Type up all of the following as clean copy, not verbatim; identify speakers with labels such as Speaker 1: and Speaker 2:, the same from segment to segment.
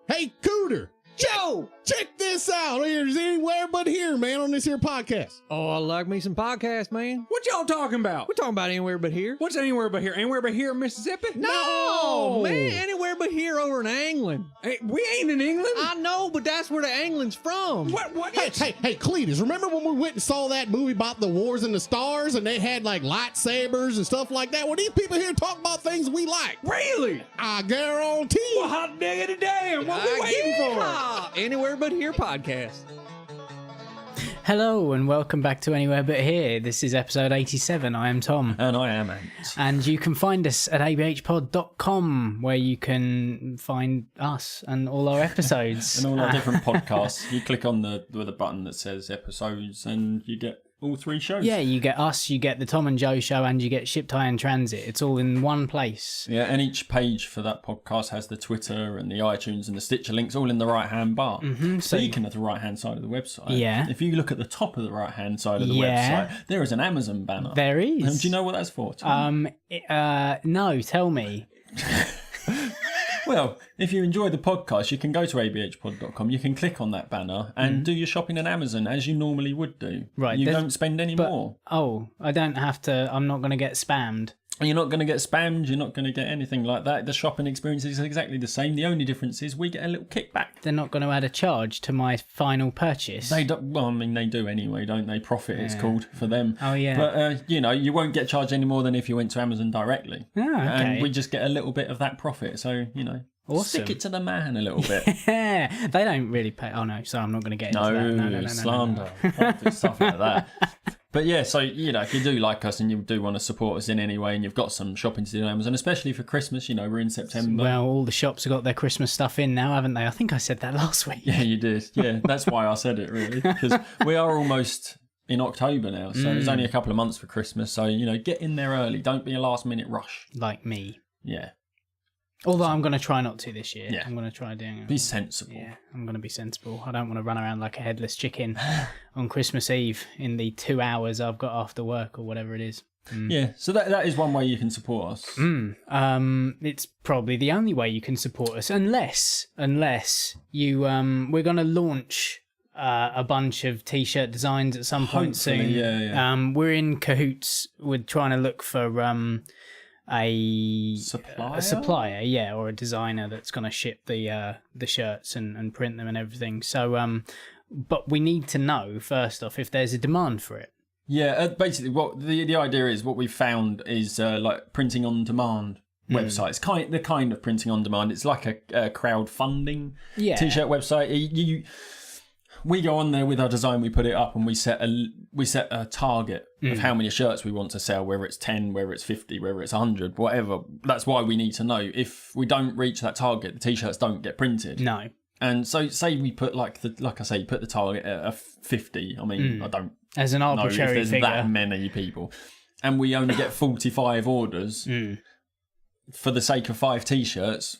Speaker 1: Hey, Cooter!
Speaker 2: Joe!
Speaker 1: Check this out! There's anywhere but here, man, on this here podcast.
Speaker 2: Oh, I like me some podcasts, man.
Speaker 3: What y'all talking about?
Speaker 2: We're talking about anywhere but here.
Speaker 3: What's anywhere but here? Anywhere but here in Mississippi?
Speaker 2: No, man, anywhere but here over in England.
Speaker 3: Hey, we ain't in England.
Speaker 2: I know, but that's where the England's from.
Speaker 3: What?
Speaker 1: Hey, Cletus, remember when we went and saw that movie about the wars in the stars and they had like lightsabers and stuff like that? Well, these people here talk about things we like.
Speaker 3: Really?
Speaker 1: I guarantee.
Speaker 3: Well, hot diggity damn. What we waiting for?
Speaker 2: Anywhere but here podcast.
Speaker 4: Hello and welcome back to Anywhere But Here. This is episode 87. I am Tom.
Speaker 3: And I am Ant.
Speaker 4: And you can find us at abhpod.com where you can find us and all our episodes.
Speaker 5: And all our different podcasts. You click on the button that says episodes and you get all three shows.
Speaker 4: Yeah, you get us, you get the Tom and Joe show, and you get Ship, Tie and Transit. It's all in one place.
Speaker 5: Yeah, and each page for that podcast has the Twitter and the iTunes and the Stitcher links all in the right-hand bar.
Speaker 4: Mm-hmm,
Speaker 5: Speaking of the right-hand side of the website,
Speaker 4: yeah.
Speaker 5: If you look at the top of the right-hand side of the website, there is an Amazon banner.
Speaker 4: There is.
Speaker 5: And do you know what that's for, Tom?
Speaker 4: No, tell me.
Speaker 5: Well, if you enjoy the podcast, you can go to abhpod.com, you can click on that banner and do your shopping on Amazon as you normally would do.
Speaker 4: Right.
Speaker 5: You don't spend any more.
Speaker 4: Oh, I don't have to, I'm not going to get spammed.
Speaker 5: And you're not going to get spammed, you're not going to get anything like that. The shopping experience is exactly the same. The only difference is we get a little kickback.
Speaker 4: They're not going to add a charge to my final purchase.
Speaker 5: They don't, well, I mean, they do anyway, don't they? Profit, it's called for them.
Speaker 4: Oh, yeah.
Speaker 5: But, you won't get charged any more than if you went to Amazon directly.
Speaker 4: Oh, okay.
Speaker 5: And we just get a little bit of that profit. So,
Speaker 4: Awesome.
Speaker 5: Stick it to the man a little bit.
Speaker 4: They don't really pay. Oh, no, so I'm not going to get into that. No,
Speaker 5: slander. Don't do stuff like that. But yeah, so, if you do like us and you do want to support us in any way and you've got some shopping to do on Amazon, especially for Christmas, we're in September.
Speaker 4: Well, all the shops have got their Christmas stuff in now, haven't they? I think I said that last week.
Speaker 5: Yeah, you did. Yeah, that's why I said it, really. Because we are almost in October now, so it's only a couple of months for Christmas. So, get in there early. Don't be a last-minute rush.
Speaker 4: Like me.
Speaker 5: Yeah.
Speaker 4: Although I'm going to try not to this year.
Speaker 5: Yeah.
Speaker 4: I'm going to try doing it.
Speaker 5: Be sensible.
Speaker 4: Yeah, I'm going to be sensible. I don't want to run around like a headless chicken on Christmas Eve in the 2 hours I've got after work or whatever it is.
Speaker 5: Yeah, so that is one way you can support us.
Speaker 4: It's probably the only way you can support us, unless you we're going to launch a bunch of t-shirt designs at some point soon.
Speaker 5: Yeah.
Speaker 4: We're in cahoots with trying to look for a supplier, yeah, or a designer that's going to ship the shirts and print them and everything. So, but we need to know first off if there's a demand for it.
Speaker 5: Yeah, basically, what the idea is, what we've found is like printing on demand websites. The kind of printing on demand. It's like a crowdfunding t-shirt website. We go on there with our design, we put it up, and we set a target of how many shirts we want to sell, whether it's 10, whether it's 50, whether it's 100, whatever. That's why we need to know. If we don't reach that target, the t-shirts don't get printed.
Speaker 4: No.
Speaker 5: And so, say we put like I say, put the target at 50. I mean, I don't
Speaker 4: as an arbitrary
Speaker 5: know if there's
Speaker 4: figure.
Speaker 5: that many people, and we only get 45 orders for the sake of 5 t-shirts.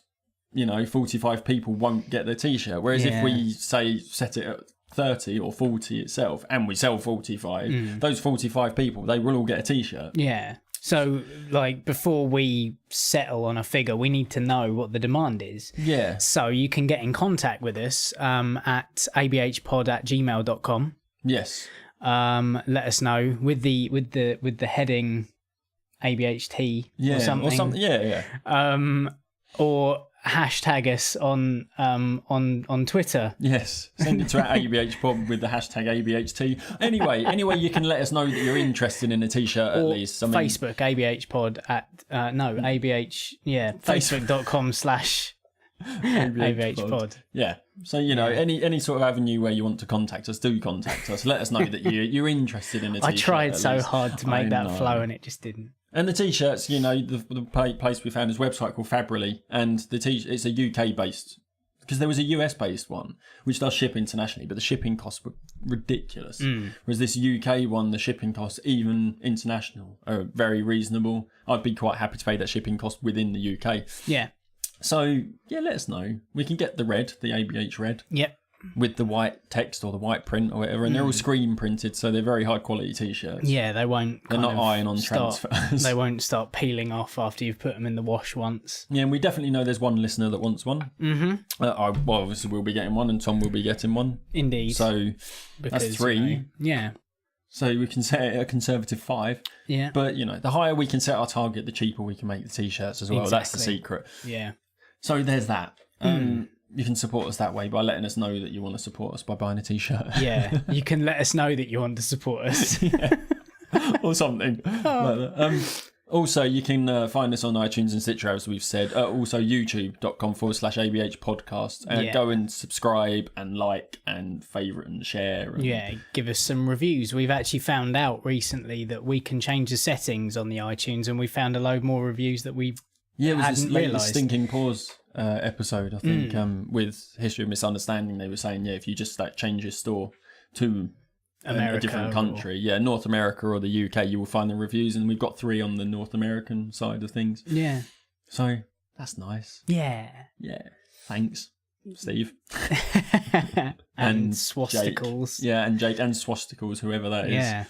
Speaker 5: 45 people won't get their t-shirt. Whereas if we set it at 30 or 40 itself, and we sell 45, those 45 people, they will all get a t-shirt.
Speaker 4: Yeah. So, like, before we settle on a figure, we need to know what the demand is.
Speaker 5: Yeah.
Speaker 4: So you can get in contact with us at abhpod@gmail.com.
Speaker 5: Yes.
Speaker 4: Let us know with the heading ABHT or something.
Speaker 5: Yeah.
Speaker 4: Or hashtag us on Twitter.
Speaker 5: Yes, send it to our ABHpod with the hashtag ABHT. Anyway, you can let us know that you're interested in a t-shirt at least. I mean,
Speaker 4: Facebook ABHpod at facebook.com/ABHpod.
Speaker 5: Yeah. So any sort of avenue where you want to contact us, do contact us. Let us know that you're interested in a t-shirt.
Speaker 4: I tried
Speaker 5: at
Speaker 4: so
Speaker 5: least.
Speaker 4: hard to make that flow and it just didn't.
Speaker 5: And the t-shirts, the place we found is a website called Fabrily, and it's a UK based, because there was a US based one which does ship internationally, but the shipping costs were ridiculous. Whereas this UK one, the shipping costs, even international, are very reasonable. I'd be quite happy to pay that shipping cost within the UK.
Speaker 4: Yeah.
Speaker 5: So let us know. We can get the ABH red.
Speaker 4: Yep.
Speaker 5: with the white text or the white print or whatever, and they're all screen printed, so they're very high quality t-shirts.
Speaker 4: Yeah, they won't.
Speaker 5: They're not iron-on transfers.
Speaker 4: They won't start peeling off after you've put them in the wash once.
Speaker 5: Yeah, and we definitely know there's one listener that wants one.
Speaker 4: Mm-hmm.
Speaker 5: Well, obviously we'll be getting one, and Tom will be getting one.
Speaker 4: Indeed.
Speaker 5: So that's 3.
Speaker 4: Yeah.
Speaker 5: So we can set it a conservative 5.
Speaker 4: Yeah.
Speaker 5: But, the higher we can set our target, the cheaper we can make the t-shirts as well.
Speaker 4: Exactly.
Speaker 5: That's the secret.
Speaker 4: Yeah.
Speaker 5: So there's that. You can support us that way by letting us know that you want to support us by buying a t-shirt.
Speaker 4: Yeah. You can let us know that you want to support us.
Speaker 5: Or something like that. Also, you can find us on iTunes and Stitcher, as we've said. Also, youtube.com/ABH podcast. Go and subscribe and like and favourite and share. And...
Speaker 4: give us some reviews. We've actually found out recently that we can change the settings on the iTunes, and we found a load more reviews that we
Speaker 5: it was
Speaker 4: hadn't
Speaker 5: this latest
Speaker 4: realised.
Speaker 5: Stinking Paws episode, I think, with History of Misunderstanding. They were saying, if you just change your store to a different country, North America or the UK, you will find the reviews, and we've got 3 on the North American side of things.
Speaker 4: Yeah.
Speaker 5: So that's nice.
Speaker 4: Yeah.
Speaker 5: Yeah. Thanks, Steve.
Speaker 4: and swasticals.
Speaker 5: Jake. Yeah, and Jake and swasticals, whoever that is.
Speaker 4: Yeah.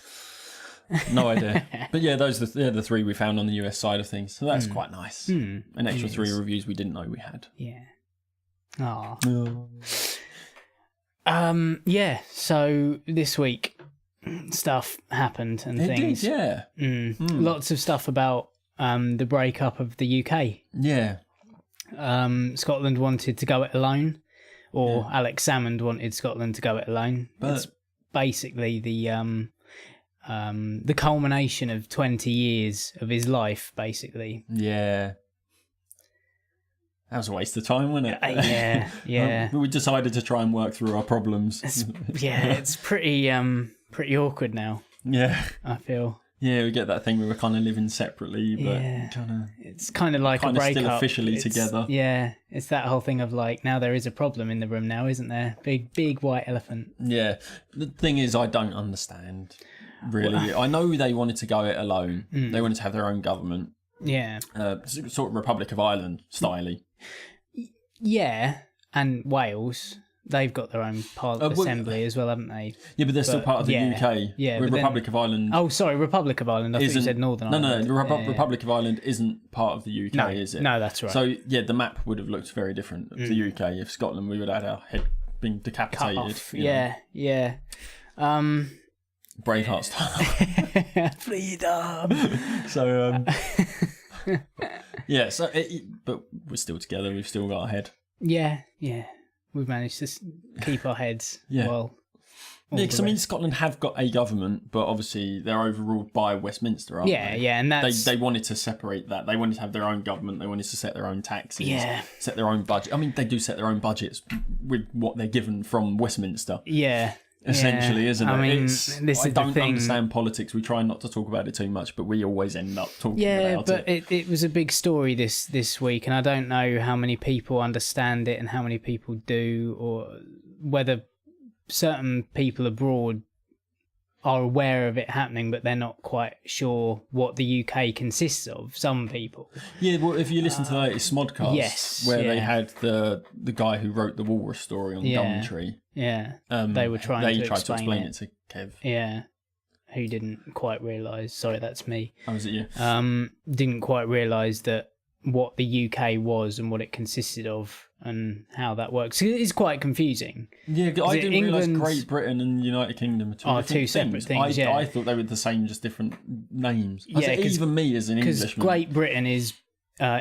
Speaker 5: No idea. But those are the 3 we found on the US side of things. So that's quite nice. An extra 3 reviews we didn't know we had.
Speaker 4: Yeah. Aww. So this week stuff happened and things.
Speaker 5: Did, yeah.
Speaker 4: Lots of stuff about the breakup of the UK.
Speaker 5: Yeah.
Speaker 4: Scotland wanted to go it alone, or Alex Salmond wanted Scotland to go it alone.
Speaker 5: But
Speaker 4: it's basically the culmination of 20 years of his life, basically.
Speaker 5: Yeah. That was a waste of time, wasn't
Speaker 4: it? Yeah.
Speaker 5: We decided to try and work through our problems.
Speaker 4: It's pretty awkward now.
Speaker 5: Yeah.
Speaker 4: I feel.
Speaker 5: Yeah, we get that thing where we're kind of living separately, but
Speaker 4: it's kind of like a breakup.
Speaker 5: Still officially together.
Speaker 4: Yeah, it's that whole thing of now there is a problem in the room now, isn't there? Big white elephant.
Speaker 5: Yeah. The thing is, I don't understand, really. I know they wanted to go it alone. They wanted to have their own government.
Speaker 1: Yeah.
Speaker 5: Sort of Republic of Ireland style-y.
Speaker 4: Yeah, and Wales, they've got their own assembly as well, haven't they?
Speaker 5: Yeah, but they're still part of the UK.
Speaker 4: Yeah,
Speaker 5: Republic of Ireland.
Speaker 4: Oh, sorry, Republic of Ireland. I thought you said Northern Ireland.
Speaker 5: No, Republic of Ireland isn't part of the UK, is it?
Speaker 4: No, that's right.
Speaker 5: So yeah, the map would have looked very different of the UK. If Scotland, we would have had our head being decapitated.
Speaker 4: Cut off. Yeah.
Speaker 5: Braveheart style.
Speaker 4: Freedom.
Speaker 5: So yeah. So but we're still together. We've still got our head.
Speaker 4: Yeah. We've managed to keep our heads.
Speaker 5: Yeah.
Speaker 4: Well.
Speaker 5: Yeah, because I mean, Scotland have got a government, but obviously they're overruled by Westminster, aren't they?
Speaker 4: Yeah, and that's...
Speaker 5: They wanted to separate that. They wanted to have their own government. They wanted to set their own taxes, set their own budget. I mean, they do set their own budgets with what they're given from Westminster.
Speaker 4: Yeah.
Speaker 5: Essentially, isn't it?
Speaker 4: I mean, I
Speaker 5: don't understand politics. We try not to talk about it too much, but we always end up talking about it.
Speaker 4: Yeah, but it was a big story this week, and I don't know how many people understand it and how many people do, or whether certain people abroad are aware of it happening, but they're not quite sure what the UK consists of. Some people.
Speaker 5: Yeah, well, if you listen to the latest Smodcast, where they had the guy who wrote the Walrus story on Gumtree.
Speaker 4: Yeah, they were trying to explain
Speaker 5: it to Kev.
Speaker 4: Yeah, who didn't quite realise. Sorry, that's me.
Speaker 5: Oh, was it you?
Speaker 4: Didn't quite realise that what the UK was and what it consisted of and how that works. It's quite confusing.
Speaker 5: Yeah, I didn't realise Great Britain and United Kingdom are two
Speaker 4: separate things.
Speaker 5: I thought they were the same, just different names. Even me as an Englishman.
Speaker 4: Because Great Britain is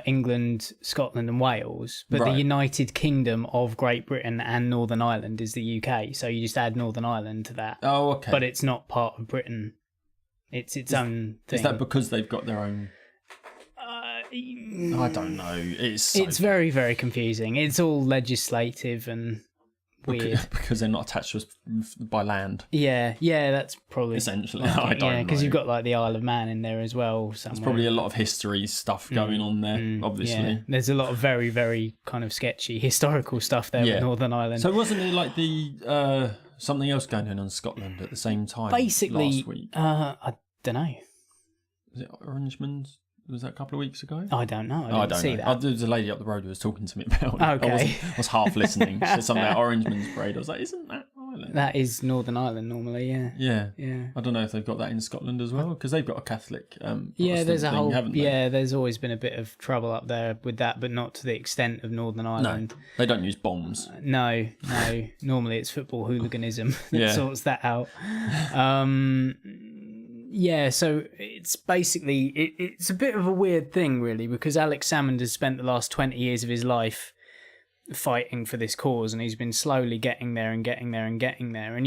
Speaker 4: England, Scotland and Wales, but the United Kingdom of Great Britain and Northern Ireland is the UK, so you just add Northern Ireland to that.
Speaker 5: Oh, okay.
Speaker 4: But it's not part of Britain. It's its own thing.
Speaker 5: Is that because they've got their own... I don't know. It's
Speaker 4: very, very confusing. It's all legislative and weird.
Speaker 5: Because they're not attached to us by land.
Speaker 4: Yeah, that's probably...
Speaker 5: Essentially. I don't know.
Speaker 4: Because you've got like the Isle of Man in there as well. Somewhere.
Speaker 5: There's probably a lot of history stuff going on there, obviously.
Speaker 4: Yeah. There's a lot of very, very kind of sketchy historical stuff there with Northern Ireland.
Speaker 5: So wasn't it like the something else going on in Scotland at the same time?
Speaker 4: Basically,
Speaker 5: last week?
Speaker 4: I don't know.
Speaker 5: Was it Orangeman's? Was that a couple of weeks ago?
Speaker 4: I don't know. I didn't see that.
Speaker 5: There was a lady up the road who was talking to me about it.
Speaker 4: Okay.
Speaker 5: I was half listening. She said something about Orangeman's Parade. I was like, isn't that Ireland?
Speaker 4: That is Northern Ireland normally, yeah.
Speaker 5: Yeah. I don't know if they've got that in Scotland as well, because they've got a Catholic
Speaker 4: there's a whole
Speaker 5: haven't they?
Speaker 4: Yeah, there's always been a bit of trouble up there with that, but not to the extent of Northern Ireland.
Speaker 5: No, they don't use bombs.
Speaker 4: No. Normally it's football hooliganism that sorts that out. So it's basically it's a bit of a weird thing, really, because Alex Salmond has spent the last 20 years of his life fighting for this cause, and he's been slowly getting there, and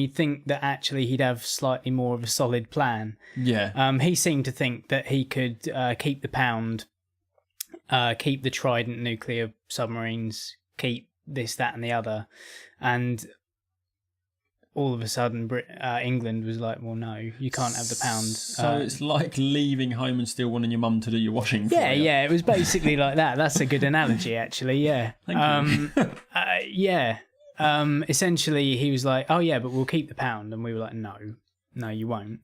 Speaker 4: you'd think that actually he'd have slightly more of a solid plan. He seemed to think that he could keep the pound, keep the Trident nuclear submarines, keep this, that and the other, and all of a sudden England was like, well, no, you can't have the pound.
Speaker 5: So it's like leaving home and still wanting your mum to do your washing for you.
Speaker 4: Yeah, it was basically like that. That's a good analogy, actually, yeah.
Speaker 5: Thank
Speaker 4: you. Essentially, he was like, oh, yeah, but we'll keep the pound. And we were like, no, you won't.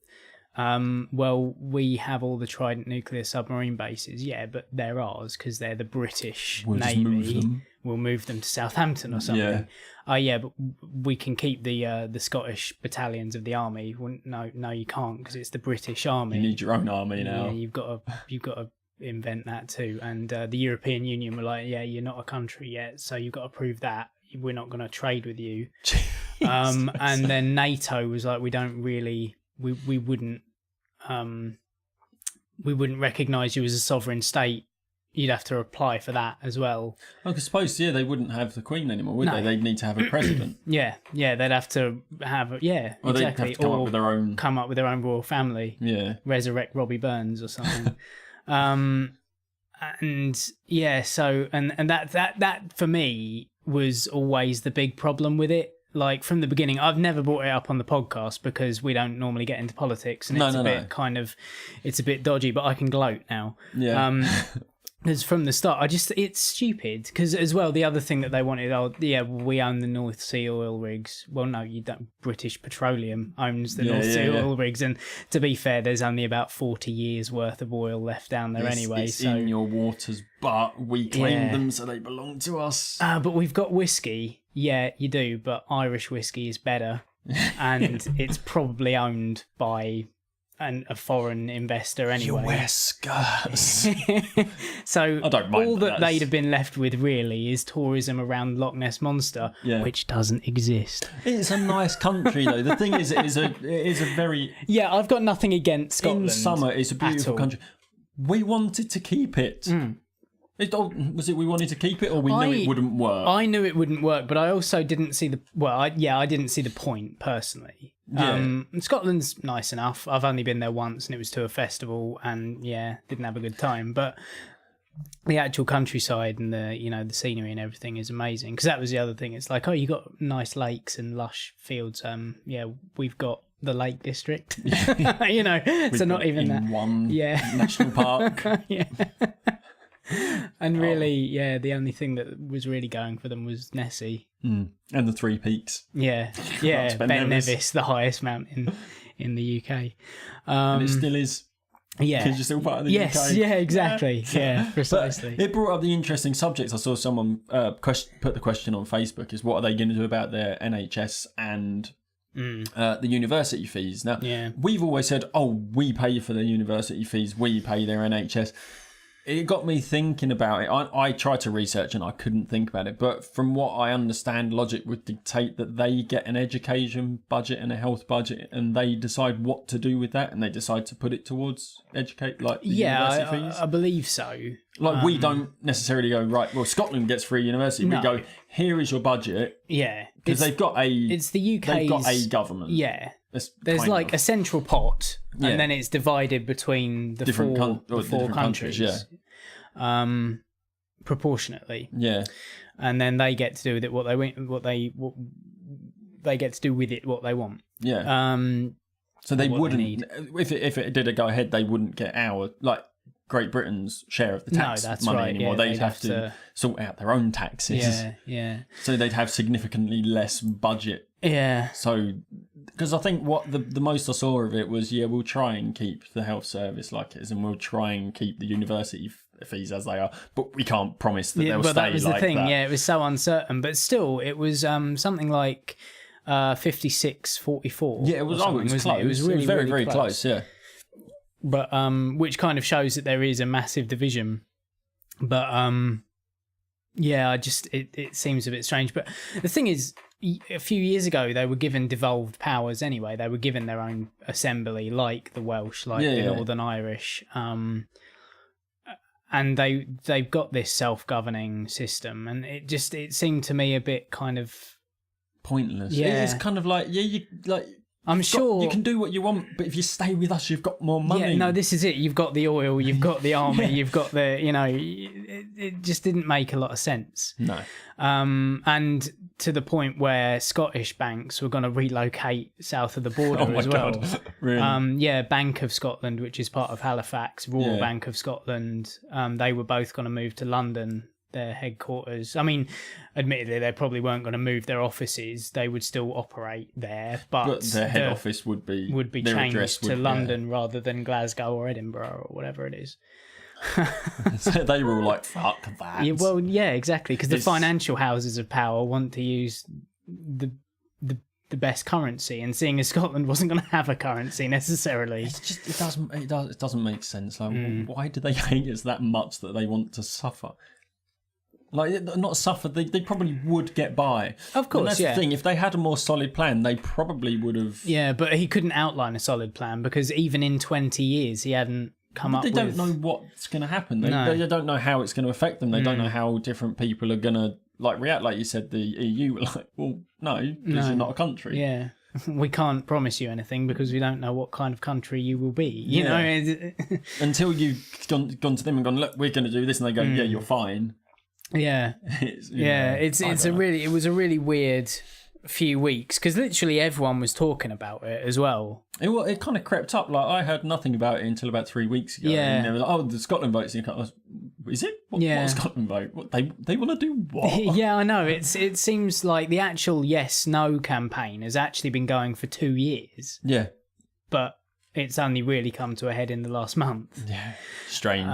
Speaker 4: Well, we have all the Trident nuclear submarine bases, yeah, but they're ours because they're the British Navy. We'll move them to Southampton or something.
Speaker 5: Yeah.
Speaker 4: Oh, yeah, but we can keep the Scottish battalions of the army. Well, no, you can't, because it's the British army.
Speaker 5: You need your own army now.
Speaker 4: Yeah, you've got to invent that too. And the European Union were like, yeah, you're not a country yet, so you've got to prove that. We're not going to trade with you. And then NATO was like, we don't really, we wouldn't recognise you as a sovereign state. You'd have to apply for that as well.
Speaker 5: I suppose, they wouldn't have the Queen anymore, would they? They'd need to have a president.
Speaker 4: Yeah, they'd have to have,
Speaker 5: or
Speaker 4: exactly.
Speaker 5: They'd have to come up with their own
Speaker 4: royal family.
Speaker 5: Yeah.
Speaker 4: Resurrect Robbie Burns or something. So that for me was always the big problem with it. Like, from the beginning, I've never brought it up on the podcast because we don't normally get into politics, and it's a bit dodgy, but I can gloat now.
Speaker 5: Yeah.
Speaker 4: Because from the start, it's stupid. Because as well, the other thing that they wanted, we own the North Sea oil rigs. Well, no, you don't. British Petroleum owns the North Sea oil rigs, and to be fair, there's only about 40 years worth of oil left down there anyway.
Speaker 5: It's in your waters, but we claim them, so they belong to us.
Speaker 4: But we've got whiskey. Yeah, you do, but Irish whiskey is better, and it's probably owned by a foreign investor anyway.
Speaker 5: You wear skirts.
Speaker 4: So
Speaker 5: I don't mind
Speaker 4: all that they'd have been left with really is tourism around Loch Ness Monster, which doesn't exist.
Speaker 5: It's a nice country though. The thing is, it is a very...
Speaker 4: Yeah, I've got nothing against Scotland.
Speaker 5: In summer, it's a beautiful country. We wanted to keep it. Was it we wanted to keep it, or we knew it wouldn't work?
Speaker 4: I knew it wouldn't work, but I also didn't see I didn't see the point personally. Scotland's nice enough. I've only been there once, and it was to a festival, and didn't have a good time. But the actual countryside and the scenery and everything is amazing. Because that was the other thing. It's like, you got nice lakes and lush fields. We've got the Lake District. So not even that.
Speaker 5: One national park.
Speaker 4: And really, the only thing that was really going for them was Nessie.
Speaker 5: And the Three Peaks.
Speaker 4: Ben Nevis, the highest mountain in the UK.
Speaker 5: And it still is.
Speaker 4: Yeah.
Speaker 5: Because you're still part of the UK.
Speaker 4: Yes, exactly. Yeah, precisely.
Speaker 5: But it brought up the interesting subjects. I saw someone put the question on Facebook, is what are they going to do about their NHS and the university fees? Now, we've always said, we pay for their university fees, we pay their NHS. It got me thinking about it. I tried to research and I couldn't think about it. But from what I understand, logic would dictate that they get an education budget and a health budget, and they decide what to do with that, and they decide to put it towards university fees.
Speaker 4: I believe so.
Speaker 5: We don't necessarily go, right, well, Scotland gets free university.
Speaker 4: No.
Speaker 5: We go, here is your budget.
Speaker 4: Yeah.
Speaker 5: Because they've got
Speaker 4: it's the UK's...
Speaker 5: They've got a government.
Speaker 4: Yeah. There's like a central pot, and then it's divided between the four countries, proportionately.
Speaker 5: Yeah,
Speaker 4: and then they get to do with it what they get to do with it what they want.
Speaker 5: Yeah. So they wouldn't, if it did a go ahead, they wouldn't get Great Britain's share of the tax money anymore.
Speaker 4: Yeah,
Speaker 5: they'd have to sort out their own taxes.
Speaker 4: Yeah.
Speaker 5: So they'd have significantly less budget.
Speaker 4: Yeah.
Speaker 5: So, because I think what the most I saw of it was, we'll try and keep the health service like it is, and we'll try and keep the university fees as they are, but we can't promise that they'll stay like that. But that was the thing,
Speaker 4: it was so uncertain. But still, it was something like 56-44.
Speaker 5: Yeah, it was close.
Speaker 4: It was really,
Speaker 5: very,
Speaker 4: really
Speaker 5: very close, yeah.
Speaker 4: But which kind of shows that there is a massive division. But it seems a bit strange. But the thing is, a few years ago they were given devolved powers anyway. They were given their own assembly, like the Welsh, like the Northern Irish. And they've got this self-governing system, and it seemed to me a bit kind of
Speaker 5: pointless.
Speaker 4: Yeah,
Speaker 5: it's kind of like
Speaker 4: I'm sure
Speaker 5: you can do what you want, but if you stay with us, you've got more money.
Speaker 4: Yeah, no, this is it. You've got the oil, you've got the army, you've got the, it just didn't make a lot of sense.
Speaker 5: No.
Speaker 4: And to the point where Scottish banks were going to relocate south of the border as well.
Speaker 5: God. Really?
Speaker 4: Bank of Scotland, which is part of Halifax, Royal Bank of Scotland, they were both going to move to London, their headquarters. I mean, admittedly, they probably weren't going to move their offices. They would still operate there, but
Speaker 5: their head office would be
Speaker 4: changed to London rather than Glasgow or Edinburgh or whatever it is.
Speaker 5: So they were all like, fuck that.
Speaker 4: Yeah, well, yeah, exactly, because the financial houses of power want to use the best currency, and seeing as Scotland wasn't going to have a currency necessarily,
Speaker 5: it doesn't make sense. Like, why do they hate us that much that they want to suffer? Like, not suffer, they probably would get by.
Speaker 4: Of course,
Speaker 5: and that's the thing. If they had a more solid plan, they probably would have...
Speaker 4: Yeah, but he couldn't outline a solid plan, because even in 20 years, he hadn't come up with...
Speaker 5: They don't know what's going to happen. They don't know how it's going to affect them. They don't know how different people are going to react. Like you said, the EU were like, well, no, this is not a country.
Speaker 4: Yeah. We can't promise you anything because we don't know what kind of country you will be. You know?
Speaker 5: Until you've gone to them and gone, look, we're going to do this, and they go, yeah, you're fine.
Speaker 4: Yeah, it was a really weird few weeks, because literally everyone was talking about it as well.
Speaker 5: It kind of crept up. Like, I heard nothing about it until about 3 weeks ago.
Speaker 4: Yeah,
Speaker 5: and they were like, the Scotland vote's in. Is it? What Scotland vote? What they want to do? What?
Speaker 4: Yeah, I know. It seems like the actual yes/no campaign has actually been going for 2 years.
Speaker 5: Yeah,
Speaker 4: but it's only really come to a head in the last month.
Speaker 5: Yeah, strange.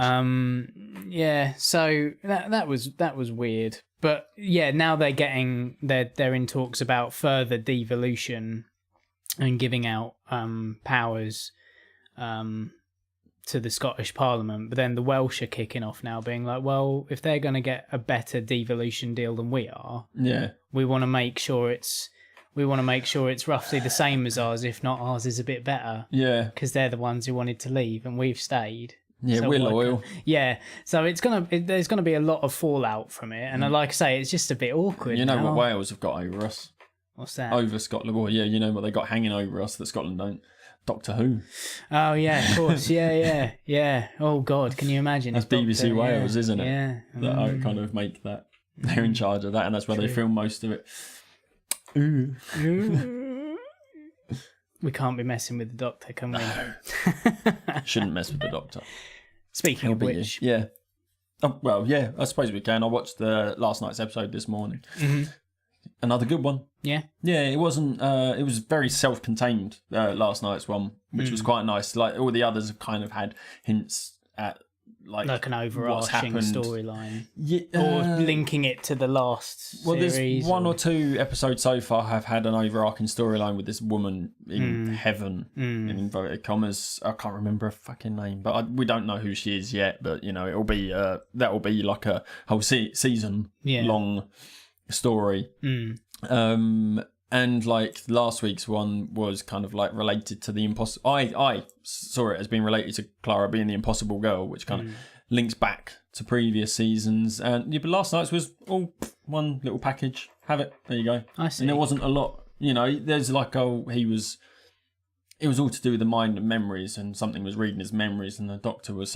Speaker 4: Yeah. So that was weird. But yeah, now they're in talks about further devolution and giving out powers to the Scottish Parliament. But then the Welsh are kicking off now, being like, well, if they're going to get a better devolution deal than we are, we want to make sure it's roughly the same as ours, if not ours is a bit better.
Speaker 5: Yeah.
Speaker 4: Because they're the ones who wanted to leave and we've stayed.
Speaker 5: Yeah, so we're loyal.
Speaker 4: Yeah. So there's gonna be a lot of fallout from it. And like I say, it's just a bit awkward.
Speaker 5: You know what Wales have got over us?
Speaker 4: What's that?
Speaker 5: Over Scotland. Well, yeah, you know what they got hanging over us that Scotland don't? Doctor Who.
Speaker 4: Oh, yeah, of course. Yeah. Oh, God, can you imagine?
Speaker 5: That's BBC Wales, isn't it?
Speaker 4: Yeah.
Speaker 5: That kind of make that. They're in charge of that, and that's where they film most of it. Ooh.
Speaker 4: We can't be messing with the Doctor, can we?
Speaker 5: No. Shouldn't mess with the Doctor.
Speaker 4: Speaking of which.
Speaker 5: Yeah. Oh, well, yeah, I suppose we can. I watched the last night's episode this morning.
Speaker 4: Mm-hmm.
Speaker 5: Another good one.
Speaker 4: Yeah.
Speaker 5: Yeah, it wasn't... it was very self-contained, last night's one, which was quite nice. Like, all the others have kind of had hints at, like
Speaker 4: an overarching storyline.
Speaker 5: Yeah,
Speaker 4: or linking it to the last series.
Speaker 5: There's one or two episodes so far have had an overarching storyline with this woman in heaven, in inverted commas. I can't remember her fucking name, but we don't know who she is yet. But, you know, it'll be that will be like a whole season long story. And like last week's one was kind of like related to the impossible. I saw it as being related to Clara being the impossible girl, which kind of links back to previous seasons. And but last night's was all one little package. Have it. There you go.
Speaker 4: I see.
Speaker 5: And there wasn't a lot. You know, there's like it was all to do with the mind and memories, and something was reading his memories, and the doctor was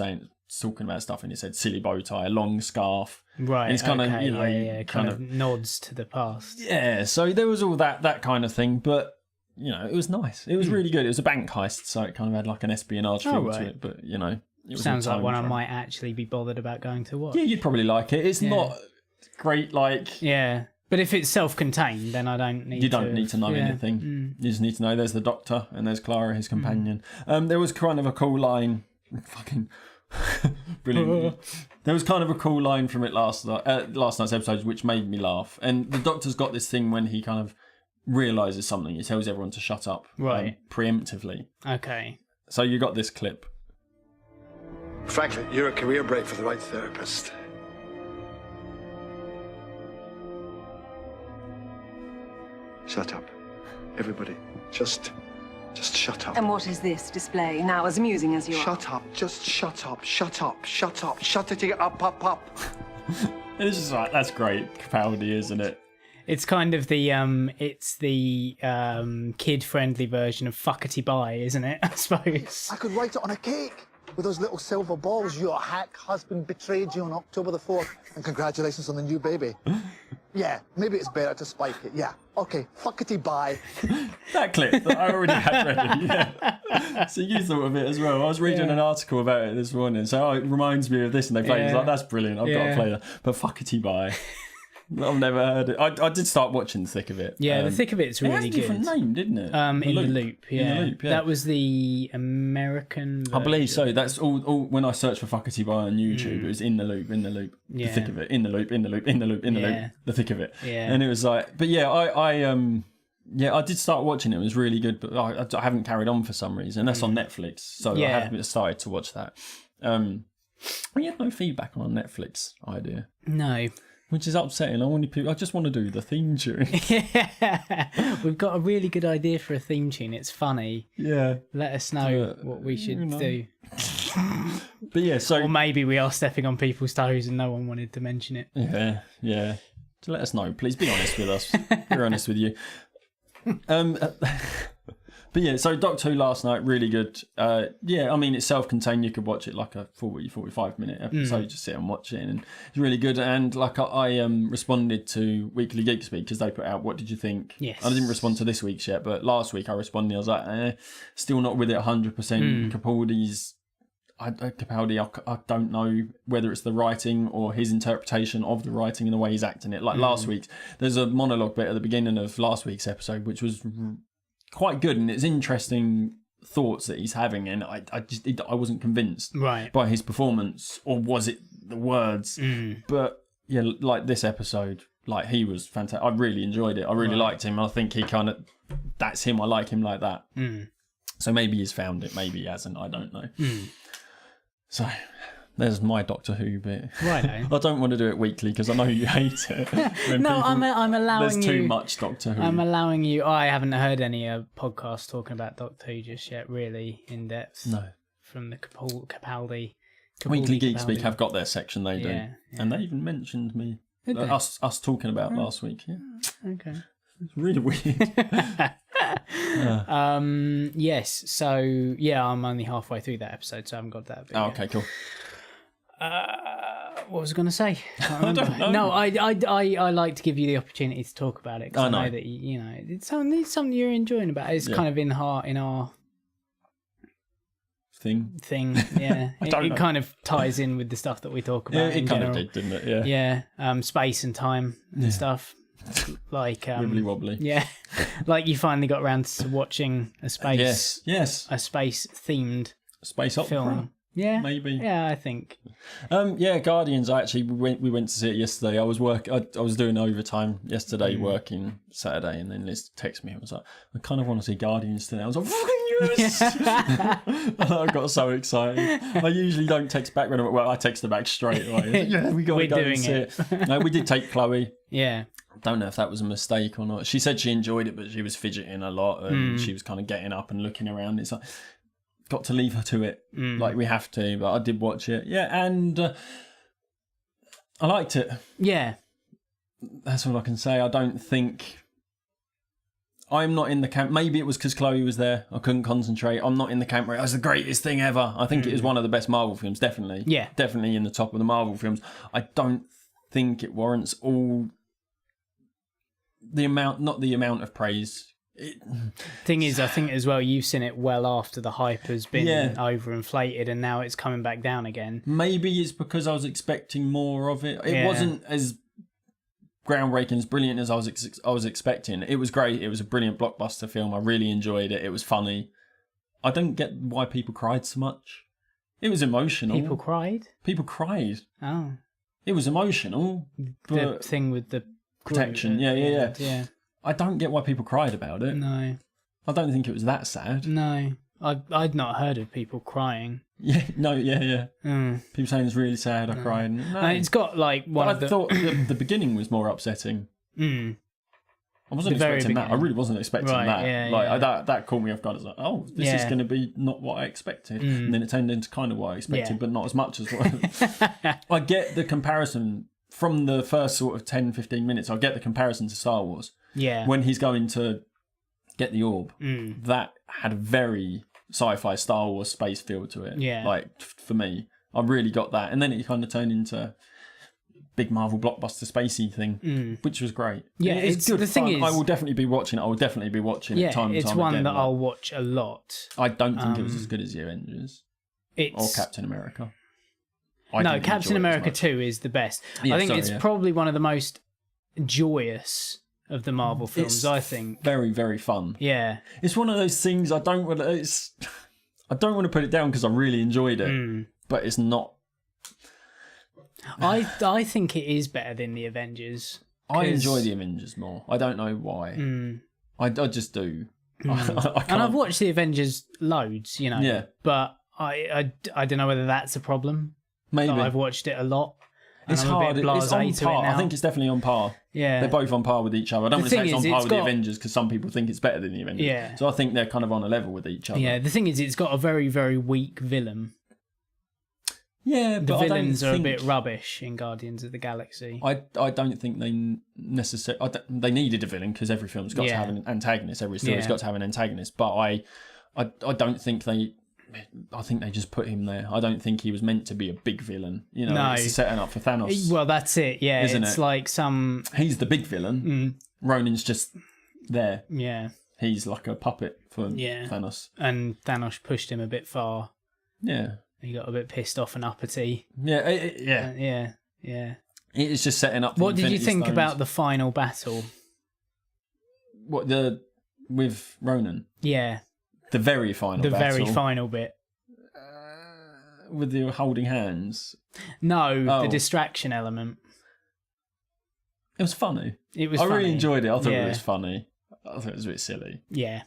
Speaker 5: talking about stuff, and he said silly bow tie, a long scarf.
Speaker 4: Right.
Speaker 5: And it's kind of, you know,
Speaker 4: kind of nods to the past.
Speaker 5: Yeah. So there was all that kind of thing, but you know, it was nice. It was really good. It was a bank heist, so it kind of had like an espionage feel to it. But you know,
Speaker 4: Sounds like one I might actually be bothered about going to watch.
Speaker 5: Yeah, you'd probably like it. It's not great, like...
Speaker 4: Yeah. But if it's self-contained, then I don't need to...
Speaker 5: You don't need to know anything. You just need to know there's the Doctor and there's Clara, his companion. There was kind of a cool line... Fucking... Brilliant. There was kind of a cool line from it last night's episode, which made me laugh. And the Doctor's got this thing when he kind of realises something. He tells everyone to shut up.
Speaker 4: Right.
Speaker 5: Preemptively.
Speaker 4: Okay.
Speaker 5: So you got this clip.
Speaker 6: Frankly, you're a career break for the right therapist. Shut up. Everybody, just shut up.
Speaker 7: And what is this display, now as amusing as you are?
Speaker 6: Shut up. Just shut up. Shut up. Shut up. Shut it up.
Speaker 5: It's just like, that's great Capaldi, isn't it?
Speaker 4: It's kind of the kid-friendly version of fuckety-bye, isn't it? I suppose.
Speaker 8: I could write it on a cake with those little silver balls. Your hack husband betrayed you on October the 4th. And congratulations on the new baby. Yeah, maybe it's better to spike it. Yeah. Okay, fuckety-bye.
Speaker 5: That clip that I already had ready. Yeah. So you thought of it as well. I was reading an article about it this morning. So it reminds me of this, and they played it. It's like, that's brilliant. I've got to play that. But fuckety-bye. I've never heard it. I did start watching The Thick of It.
Speaker 4: Yeah, The Thick of It's really good.
Speaker 5: It had a different name, didn't it?
Speaker 4: In the Loop, yeah.
Speaker 5: In the Loop, yeah.
Speaker 4: That was the American version.
Speaker 5: I believe so. That's all when I searched for fuckety-bye on YouTube, it was In the Loop.
Speaker 4: Yeah.
Speaker 5: The Thick of It. In the Loop. The Thick of It.
Speaker 4: Yeah.
Speaker 5: And it was like, but yeah, I did start watching it. It was really good, but I haven't carried on for some reason. That's on Netflix, so I haven't started to watch that. We had no feedback on our Netflix idea.
Speaker 4: No.
Speaker 5: Which is upsetting. I just want to do the theme tune.
Speaker 4: Yeah. We've got a really good idea for a theme tune. It's funny.
Speaker 5: Yeah.
Speaker 4: Let us know what we should do.
Speaker 5: But yeah, so...
Speaker 4: Or maybe we are stepping on people's toes and no one wanted to mention it.
Speaker 5: Yeah. So let us know. Please be honest with us. We're honest with you. But yeah, so Doctor Who last night, really good. Yeah, I mean, it's self-contained. You could watch it like a 45-minute episode, just sit and watch it. And it's really good. And like I responded to Weekly Geek Speak because they put out, what did you think?
Speaker 4: Yes.
Speaker 5: I didn't respond to this week's yet, but last week I responded. I was like, still not with it 100%. Capaldi, I don't know whether it's the writing or his interpretation of the writing and the way he's acting it. Like last week, there's a monologue bit at the beginning of last week's episode, which was quite good, and it's interesting thoughts that he's having, and I wasn't convinced by his performance, or was it the words? But yeah, like this episode, like he was fantastic. I really enjoyed it. I really liked him. I think he kind of, that's him. I like him like that. So maybe he's found it, maybe he hasn't. I don't know. So there's my Doctor Who bit.
Speaker 4: Right.
Speaker 5: I don't want to do it weekly because I know you hate it.
Speaker 4: No, I'm allowing
Speaker 5: there's
Speaker 4: you.
Speaker 5: too much Doctor Who.
Speaker 4: I'm allowing you. I haven't heard any podcasts talking about Doctor Who just yet, really in depth.
Speaker 5: No.
Speaker 4: From the Capaldi.
Speaker 5: Weekly Geek Speak have got their section, they do.
Speaker 4: Yeah.
Speaker 5: And they even mentioned me.
Speaker 4: Did they?
Speaker 5: Us talking about last week. Yeah.
Speaker 4: Okay.
Speaker 5: It's really weird.
Speaker 4: Yes. So yeah, I'm only halfway through that episode, so I haven't got that bit.
Speaker 5: Oh,
Speaker 4: yet.
Speaker 5: okay, cool.
Speaker 4: What was I going to say?
Speaker 5: I don't know.
Speaker 4: No, I like to give you the opportunity to talk about it because I know that you know it's something you're enjoying about it. It's kind of in our thing. Yeah, it kind of ties in with the stuff that we talk about.
Speaker 5: Yeah, it kind of did, didn't it? Yeah.
Speaker 4: Yeah. Space and time and stuff. Like
Speaker 5: wibbly wobbly.
Speaker 4: Yeah, like you finally got around to watching a space.
Speaker 5: Yes.
Speaker 4: A space themed
Speaker 5: space opera.
Speaker 4: Film. Yeah,
Speaker 5: maybe.
Speaker 4: Yeah, I think.
Speaker 5: Yeah, Guardians. Actually, we went to see it yesterday. I was doing overtime yesterday, working Saturday, and then Liz texted me and was like, "I kind of want to see Guardians today." I was like, "Fucking yes!" I got so excited. I usually don't text back when I text her back straight away. Yeah, we got to go and see it. No, we did take Chloe.
Speaker 4: Yeah.
Speaker 5: Don't know if that was a mistake or not. She said she enjoyed it, but she was fidgeting a lot, and she was kind of getting up and looking around. It's like, got to leave her to it. Like we have to, but I did watch it. Yeah, and I liked it.
Speaker 4: Yeah.
Speaker 5: That's all I can say. I don't think... I'm not in the camp. Maybe it was because Chloe was there. I couldn't concentrate. I'm not in the camp where it was the greatest thing ever. I think it is one of the best Marvel films, definitely.
Speaker 4: Yeah.
Speaker 5: Definitely in the top of the Marvel films. I don't think it warrants all... not the amount of praise
Speaker 4: Thing is, I think as well, you've seen it well after the hype has been overinflated, and now it's coming back down again.
Speaker 5: Maybe it's because I was expecting more of it. It wasn't as groundbreaking, as brilliant as I was expecting. It was great. It was a brilliant blockbuster film. I really enjoyed it. It was funny. I don't get why people cried so much. It was emotional.
Speaker 4: People cried?
Speaker 5: People cried.
Speaker 4: Oh.
Speaker 5: It was emotional.
Speaker 4: The thing with the
Speaker 5: protection. Yeah. I don't get why people cried about it.
Speaker 4: No.
Speaker 5: I don't think it was that sad.
Speaker 4: No. I'd not heard of people crying.
Speaker 5: Yeah. People saying it's really sad. I cried. No.
Speaker 4: It's got like one of the...
Speaker 5: I thought the beginning was more upsetting. I wasn't expecting that. I really wasn't expecting that. That caught me off guard. I was like, oh, this is going to be not what I expected. And then it turned into kind of what I expected, but not as much as what... I get the comparison from the first sort of 10, 15 minutes. I get the comparison to Star Wars.
Speaker 4: Yeah.
Speaker 5: When he's going to get the orb, that had a very sci-fi Star Wars space feel to it.
Speaker 4: Yeah.
Speaker 5: Like, for me, I really got that. And then it kind of turned into big Marvel blockbuster spacey thing, which was great.
Speaker 4: Yeah,
Speaker 5: it's good
Speaker 4: the thing
Speaker 5: fun.
Speaker 4: is,
Speaker 5: I will definitely be watching it. I will definitely be watching it time and
Speaker 4: it's
Speaker 5: time
Speaker 4: one
Speaker 5: again.
Speaker 4: that I'll watch a lot.
Speaker 5: I don't think it was as good as the Avengers or Captain America.
Speaker 4: No, Captain America 2 is the best. I think it's probably one of the most joyous of the Marvel films. I think
Speaker 5: very, very fun.
Speaker 4: Yeah,
Speaker 5: it's one of those things I don't want to put it down because I really enjoyed it, but it's not.
Speaker 4: I think it is better than the Avengers.
Speaker 5: I enjoy the Avengers more. I don't know why. I just do.
Speaker 4: And I've watched the Avengers loads, you know. Yeah. But I don't know whether that's a problem.
Speaker 5: Maybe
Speaker 4: I've watched it a lot.
Speaker 5: It's hard. It's on par. I think it's definitely on par.
Speaker 4: Yeah.
Speaker 5: They're both on par with each other. I don't want to say it's on par with the Avengers because some people think it's better than the Avengers.
Speaker 4: Yeah.
Speaker 5: So I think they're kind of on a level with each other.
Speaker 4: Yeah. The thing is, it's got a very, very weak villain.
Speaker 5: Yeah, but
Speaker 4: the villains are a bit rubbish in Guardians of the Galaxy.
Speaker 5: I don't think they necessarily... They needed a villain because every film's got to have an antagonist. Every story's got to have an antagonist. But I don't think they... I think they just put him there. I don't think he was meant to be a big villain. You know, it's setting up for Thanos.
Speaker 4: Well, that's it. Yeah, it's like some...
Speaker 5: He's the big villain. Ronan's just there.
Speaker 4: Yeah.
Speaker 5: He's like a puppet for Thanos.
Speaker 4: And Thanos pushed him a bit far.
Speaker 5: Yeah.
Speaker 4: He got a bit pissed off and uppity.
Speaker 5: Yeah. It's just setting up.
Speaker 4: What did you think about the final battle?
Speaker 5: What with Ronan?
Speaker 4: Yeah.
Speaker 5: The very final battle.
Speaker 4: The very final bit.
Speaker 5: With the holding hands?
Speaker 4: No, the distraction element.
Speaker 5: It was funny.
Speaker 4: It was
Speaker 5: I
Speaker 4: funny.
Speaker 5: really enjoyed it. I thought it was funny. I thought it was a bit silly.
Speaker 4: Yeah.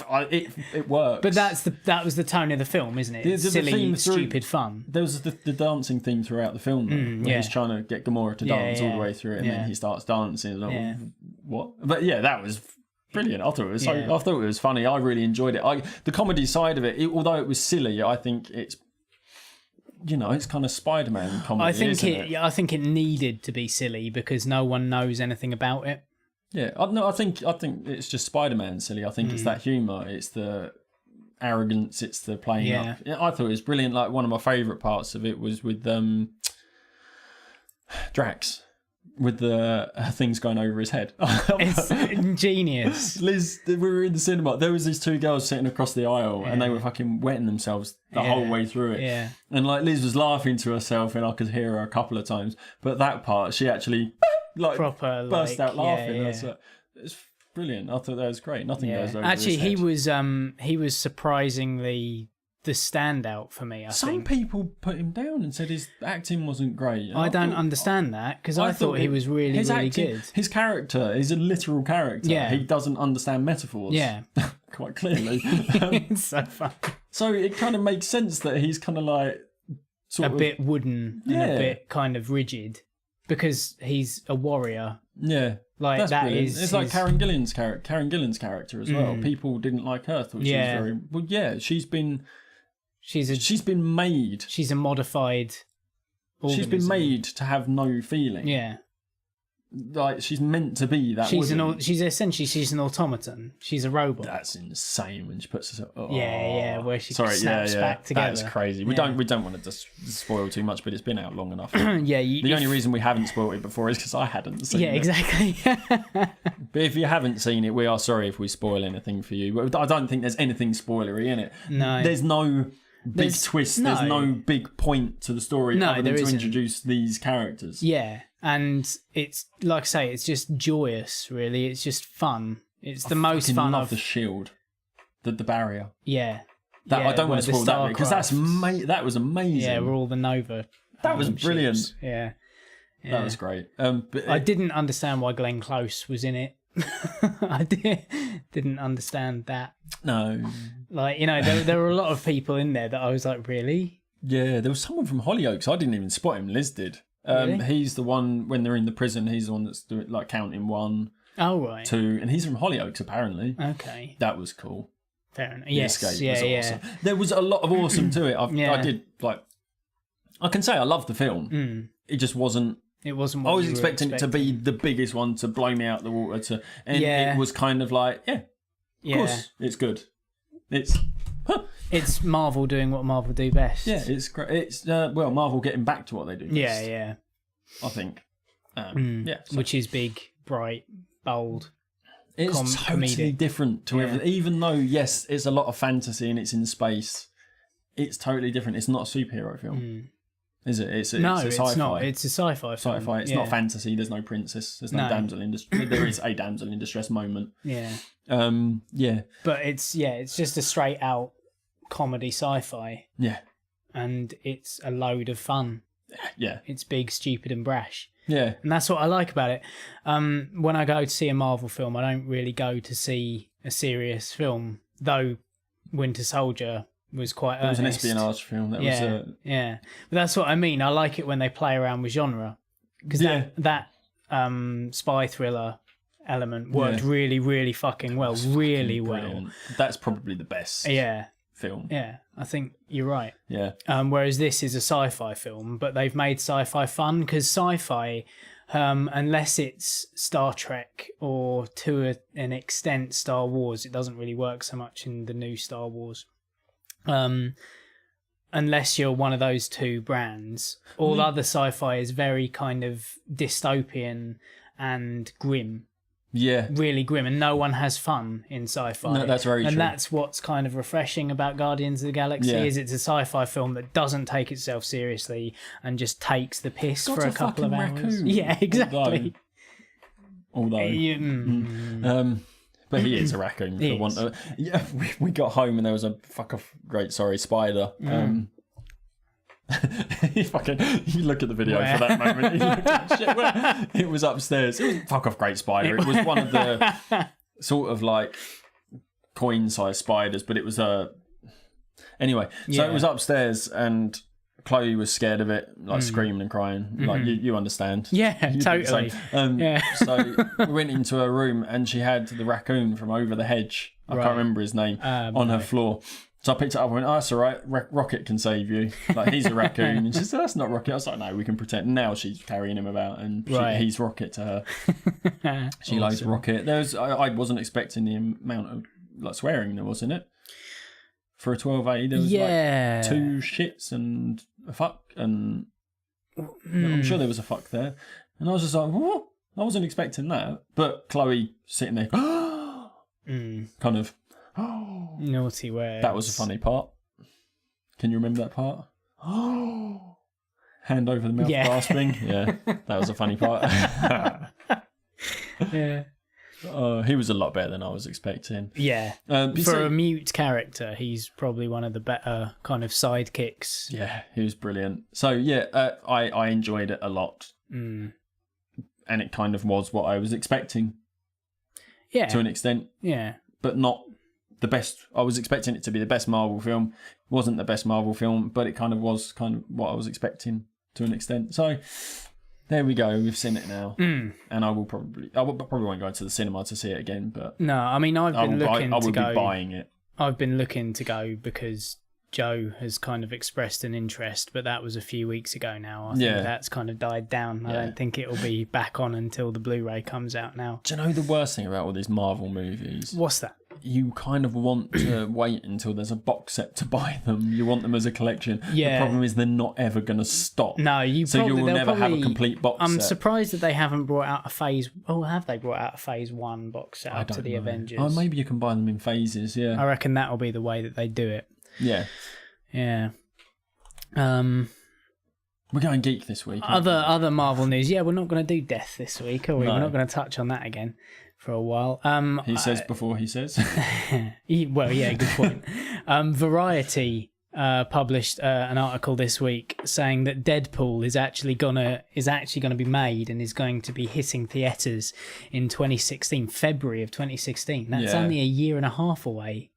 Speaker 5: It works.
Speaker 4: But that was the tone of the film, isn't it? Silly, stupid fun.
Speaker 5: There was the dancing theme throughout the film, though, where he's trying to get Gamora to dance all the way through it, and then he starts dancing. Like, what? But yeah, that was brilliant. I thought it was. I thought it was funny. I really enjoyed it. The comedy side of it, although it was silly, I think it's. You know, it's kind of Spider-Man comedy.
Speaker 4: I think it needed to be silly because no one knows anything about it.
Speaker 5: Yeah, I think it's just Spider-Man silly. I think it's that humour, it's the arrogance, it's the playing up. Yeah, I thought it was brilliant. Like one of my favourite parts of it was with Drax, with the things going over his head.
Speaker 4: It's ingenious.
Speaker 5: Liz, we were in the cinema. There was these two girls sitting across the aisle, and they were fucking wetting themselves the whole way through it.
Speaker 4: Yeah,
Speaker 5: and like Liz was laughing to herself, and I could hear her a couple of times. But that part, she actually. Like
Speaker 4: proper
Speaker 5: burst out laughing. It's brilliant. I thought that was great. Nothing goes over
Speaker 4: Actually,
Speaker 5: his head.
Speaker 4: he was surprisingly the standout for me.
Speaker 5: Some people put him down and said his acting wasn't great.
Speaker 4: I don't understand that because I thought he was really good.
Speaker 5: His character is a literal character.
Speaker 4: Yeah.
Speaker 5: He doesn't understand metaphors.
Speaker 4: Yeah,
Speaker 5: quite clearly.
Speaker 4: It's so fun.
Speaker 5: So it kind of makes sense that he's kind of like
Speaker 4: a bit wooden and a bit kind of rigid. Because he's a warrior.
Speaker 5: Yeah.
Speaker 4: Like
Speaker 5: that's
Speaker 4: that
Speaker 5: brilliant.
Speaker 4: is.
Speaker 5: It's like Karen Gillan's character as well. People didn't like her. Thought she was very well. Yeah, she's been made.
Speaker 4: She's a modified organism.
Speaker 5: She's been made to have no feeling.
Speaker 4: Yeah.
Speaker 5: like she's meant to be that.
Speaker 4: She's an automaton. She's a robot.
Speaker 5: That's insane when she puts herself.
Speaker 4: Where she snaps back together.
Speaker 5: That's crazy. We don't want to just spoil too much, but it's been out long enough.
Speaker 4: The
Speaker 5: only reason we haven't spoiled it before is because I hadn't seen it.
Speaker 4: Yeah, exactly.
Speaker 5: But if you haven't seen it, we are sorry if we spoil anything for you. I don't think there's anything spoilery in it.
Speaker 4: No,
Speaker 5: there's no big twist. There's no big point to the story other than to introduce these characters.
Speaker 4: Yeah. And it's, like I say, it's just joyous, really. It's just fun. It's the most fun.
Speaker 5: I love the shield, the barrier.
Speaker 4: Yeah.
Speaker 5: I don't want to spoil that bit because that was amazing.
Speaker 4: Yeah, where all the Nova.
Speaker 5: That was brilliant.
Speaker 4: Ships. Yeah.
Speaker 5: That was great. But
Speaker 4: I didn't understand why Glenn Close was in it. I didn't understand that.
Speaker 5: No.
Speaker 4: Like, there were a lot of people in there that I was like, really?
Speaker 5: Yeah, there was someone from Hollyoaks. I didn't even spot him. Liz did.
Speaker 4: Really?
Speaker 5: He's the one when they're in the prison. He's the one that's doing like counting 1,
Speaker 4: oh right,
Speaker 5: 2, and he's from Hollyoaks apparently.
Speaker 4: Okay,
Speaker 5: that was cool.
Speaker 4: Fair enough. Yes,
Speaker 5: was awesome. There was a lot of awesome to it. I did like. I can say I loved the film. It just wasn't.
Speaker 4: It wasn't. What
Speaker 5: I was expecting it to be the biggest one to blow me out the water. It was kind of like, of course, it's good. It's
Speaker 4: Marvel doing what Marvel do best.
Speaker 5: Yeah, it's great. It's Marvel getting back to what they do best.
Speaker 4: Yeah.
Speaker 5: I think.
Speaker 4: Which is big, bright, bold.
Speaker 5: It's totally
Speaker 4: comedic.
Speaker 5: Different to everything. Even though, yes, it's a lot of fantasy and it's in space, it's totally different. It's not a superhero film. Is it? It's a sci-fi.
Speaker 4: It's not. It's a sci-fi film.
Speaker 5: Sci-fi. It's not fantasy. There's no princess. There's no damsel in distress. There is a damsel in distress moment.
Speaker 4: Yeah.
Speaker 5: But
Speaker 4: it's just a straight out comedy sci-fi.
Speaker 5: Yeah.
Speaker 4: And it's a load of fun.
Speaker 5: Yeah.
Speaker 4: It's big, stupid, and brash.
Speaker 5: Yeah.
Speaker 4: And that's what I like about it. When I go to see a Marvel film, I don't really go to see a serious film, though Winter Soldier was quite earnest.
Speaker 5: It was an espionage film.
Speaker 4: Yeah. But that's what I mean. I like it when they play around with genre. Because that spy thriller element worked really, really fucking well. Really well.
Speaker 5: That's probably the best film.
Speaker 4: Yeah, I think you're right.
Speaker 5: Yeah.
Speaker 4: Whereas this is a sci-fi film, but they've made sci-fi fun because sci-fi, unless it's Star Trek or to an extent Star Wars, it doesn't really work so much in the new Star Wars. Unless you're one of those two brands, all other sci-fi is very kind of dystopian and grim.
Speaker 5: Yeah.
Speaker 4: Really grim, and no one has fun in sci-fi.
Speaker 5: No, that's very true.
Speaker 4: And that's what's kind of refreshing about Guardians of the Galaxy is it's a sci-fi film that doesn't take itself seriously and just takes the piss for a couple of hours.
Speaker 5: Raccoon.
Speaker 4: Yeah, exactly.
Speaker 5: Although but he is a raccoon. We got home and there was a spider. You look at the video for that moment. You look at shit. It was upstairs. It was great spider. It was one of the sort of like coin-sized spiders, but it was anyway. So it was upstairs, and Chloe was scared of it, like screaming and crying. Like you understand?
Speaker 4: Yeah, totally.
Speaker 5: So we went into her room, and she had the raccoon from Over the Hedge. I can't remember his name on her floor. So I picked it up and went, that's all right, Rocket can save you. Like, he's a raccoon. And she said, that's not Rocket. I was like, no, we can pretend. Now she's carrying him about, and he's Rocket to her. She likes Rocket. I wasn't expecting the amount of like swearing there was in it. For a 12A, there was like 2 shits and a fuck, and I'm sure there was a fuck there. And I was just like, what? I wasn't expecting that. But Chloe sitting there, kind of,
Speaker 4: naughty words.
Speaker 5: That was a funny part. Can you remember that part? Hand over the mouth clasping. Yeah, that was a funny part.
Speaker 4: Yeah.
Speaker 5: He was a lot better than I was expecting.
Speaker 4: Yeah. For a mute character, he's probably one of the better kind of sidekicks.
Speaker 5: Yeah, he was brilliant. So, I enjoyed it a lot. And it kind of was what I was expecting. Yeah. To an extent.
Speaker 4: Yeah.
Speaker 5: But not the best. I was expecting it to be the best Marvel film. It wasn't the best Marvel film, but it kind of was kind of what I was expecting to an extent. So there we go. We've seen it now, and I probably won't go to the cinema to see it again. But
Speaker 4: no, I mean I've been looking to go.
Speaker 5: Be buying it.
Speaker 4: I've been looking to go because Joe has kind of expressed an interest, but that was a few weeks ago now. I think that's kind of died down. I don't think it'll be back on until the Blu-ray comes out now.
Speaker 5: Do you know the worst thing about all these Marvel movies?
Speaker 4: What's that?
Speaker 5: You kind of want to wait until there's a box set to buy them. You want them as a collection.
Speaker 4: Yeah.
Speaker 5: The problem is they're not ever going to stop.
Speaker 4: No, you
Speaker 5: will never have a complete box set.
Speaker 4: I'm surprised that they haven't brought out a phase... Oh, have they brought out a phase 1 box set up to the Avengers?
Speaker 5: Oh, maybe you can buy them in phases, yeah.
Speaker 4: I reckon that'll be the way that they do it.
Speaker 5: Yeah.
Speaker 4: Yeah.
Speaker 5: We're going geek this week.
Speaker 4: Other Marvel news. Yeah, we're not going to do Death this week, are we? No. We're not going to touch on that again for a while.
Speaker 5: He says before he says.
Speaker 4: Well, yeah, good point. Variety published an article this week saying that Deadpool is actually gonna be made and is going to be hitting theaters in 2016, February of 2016. That's only a year and a half away.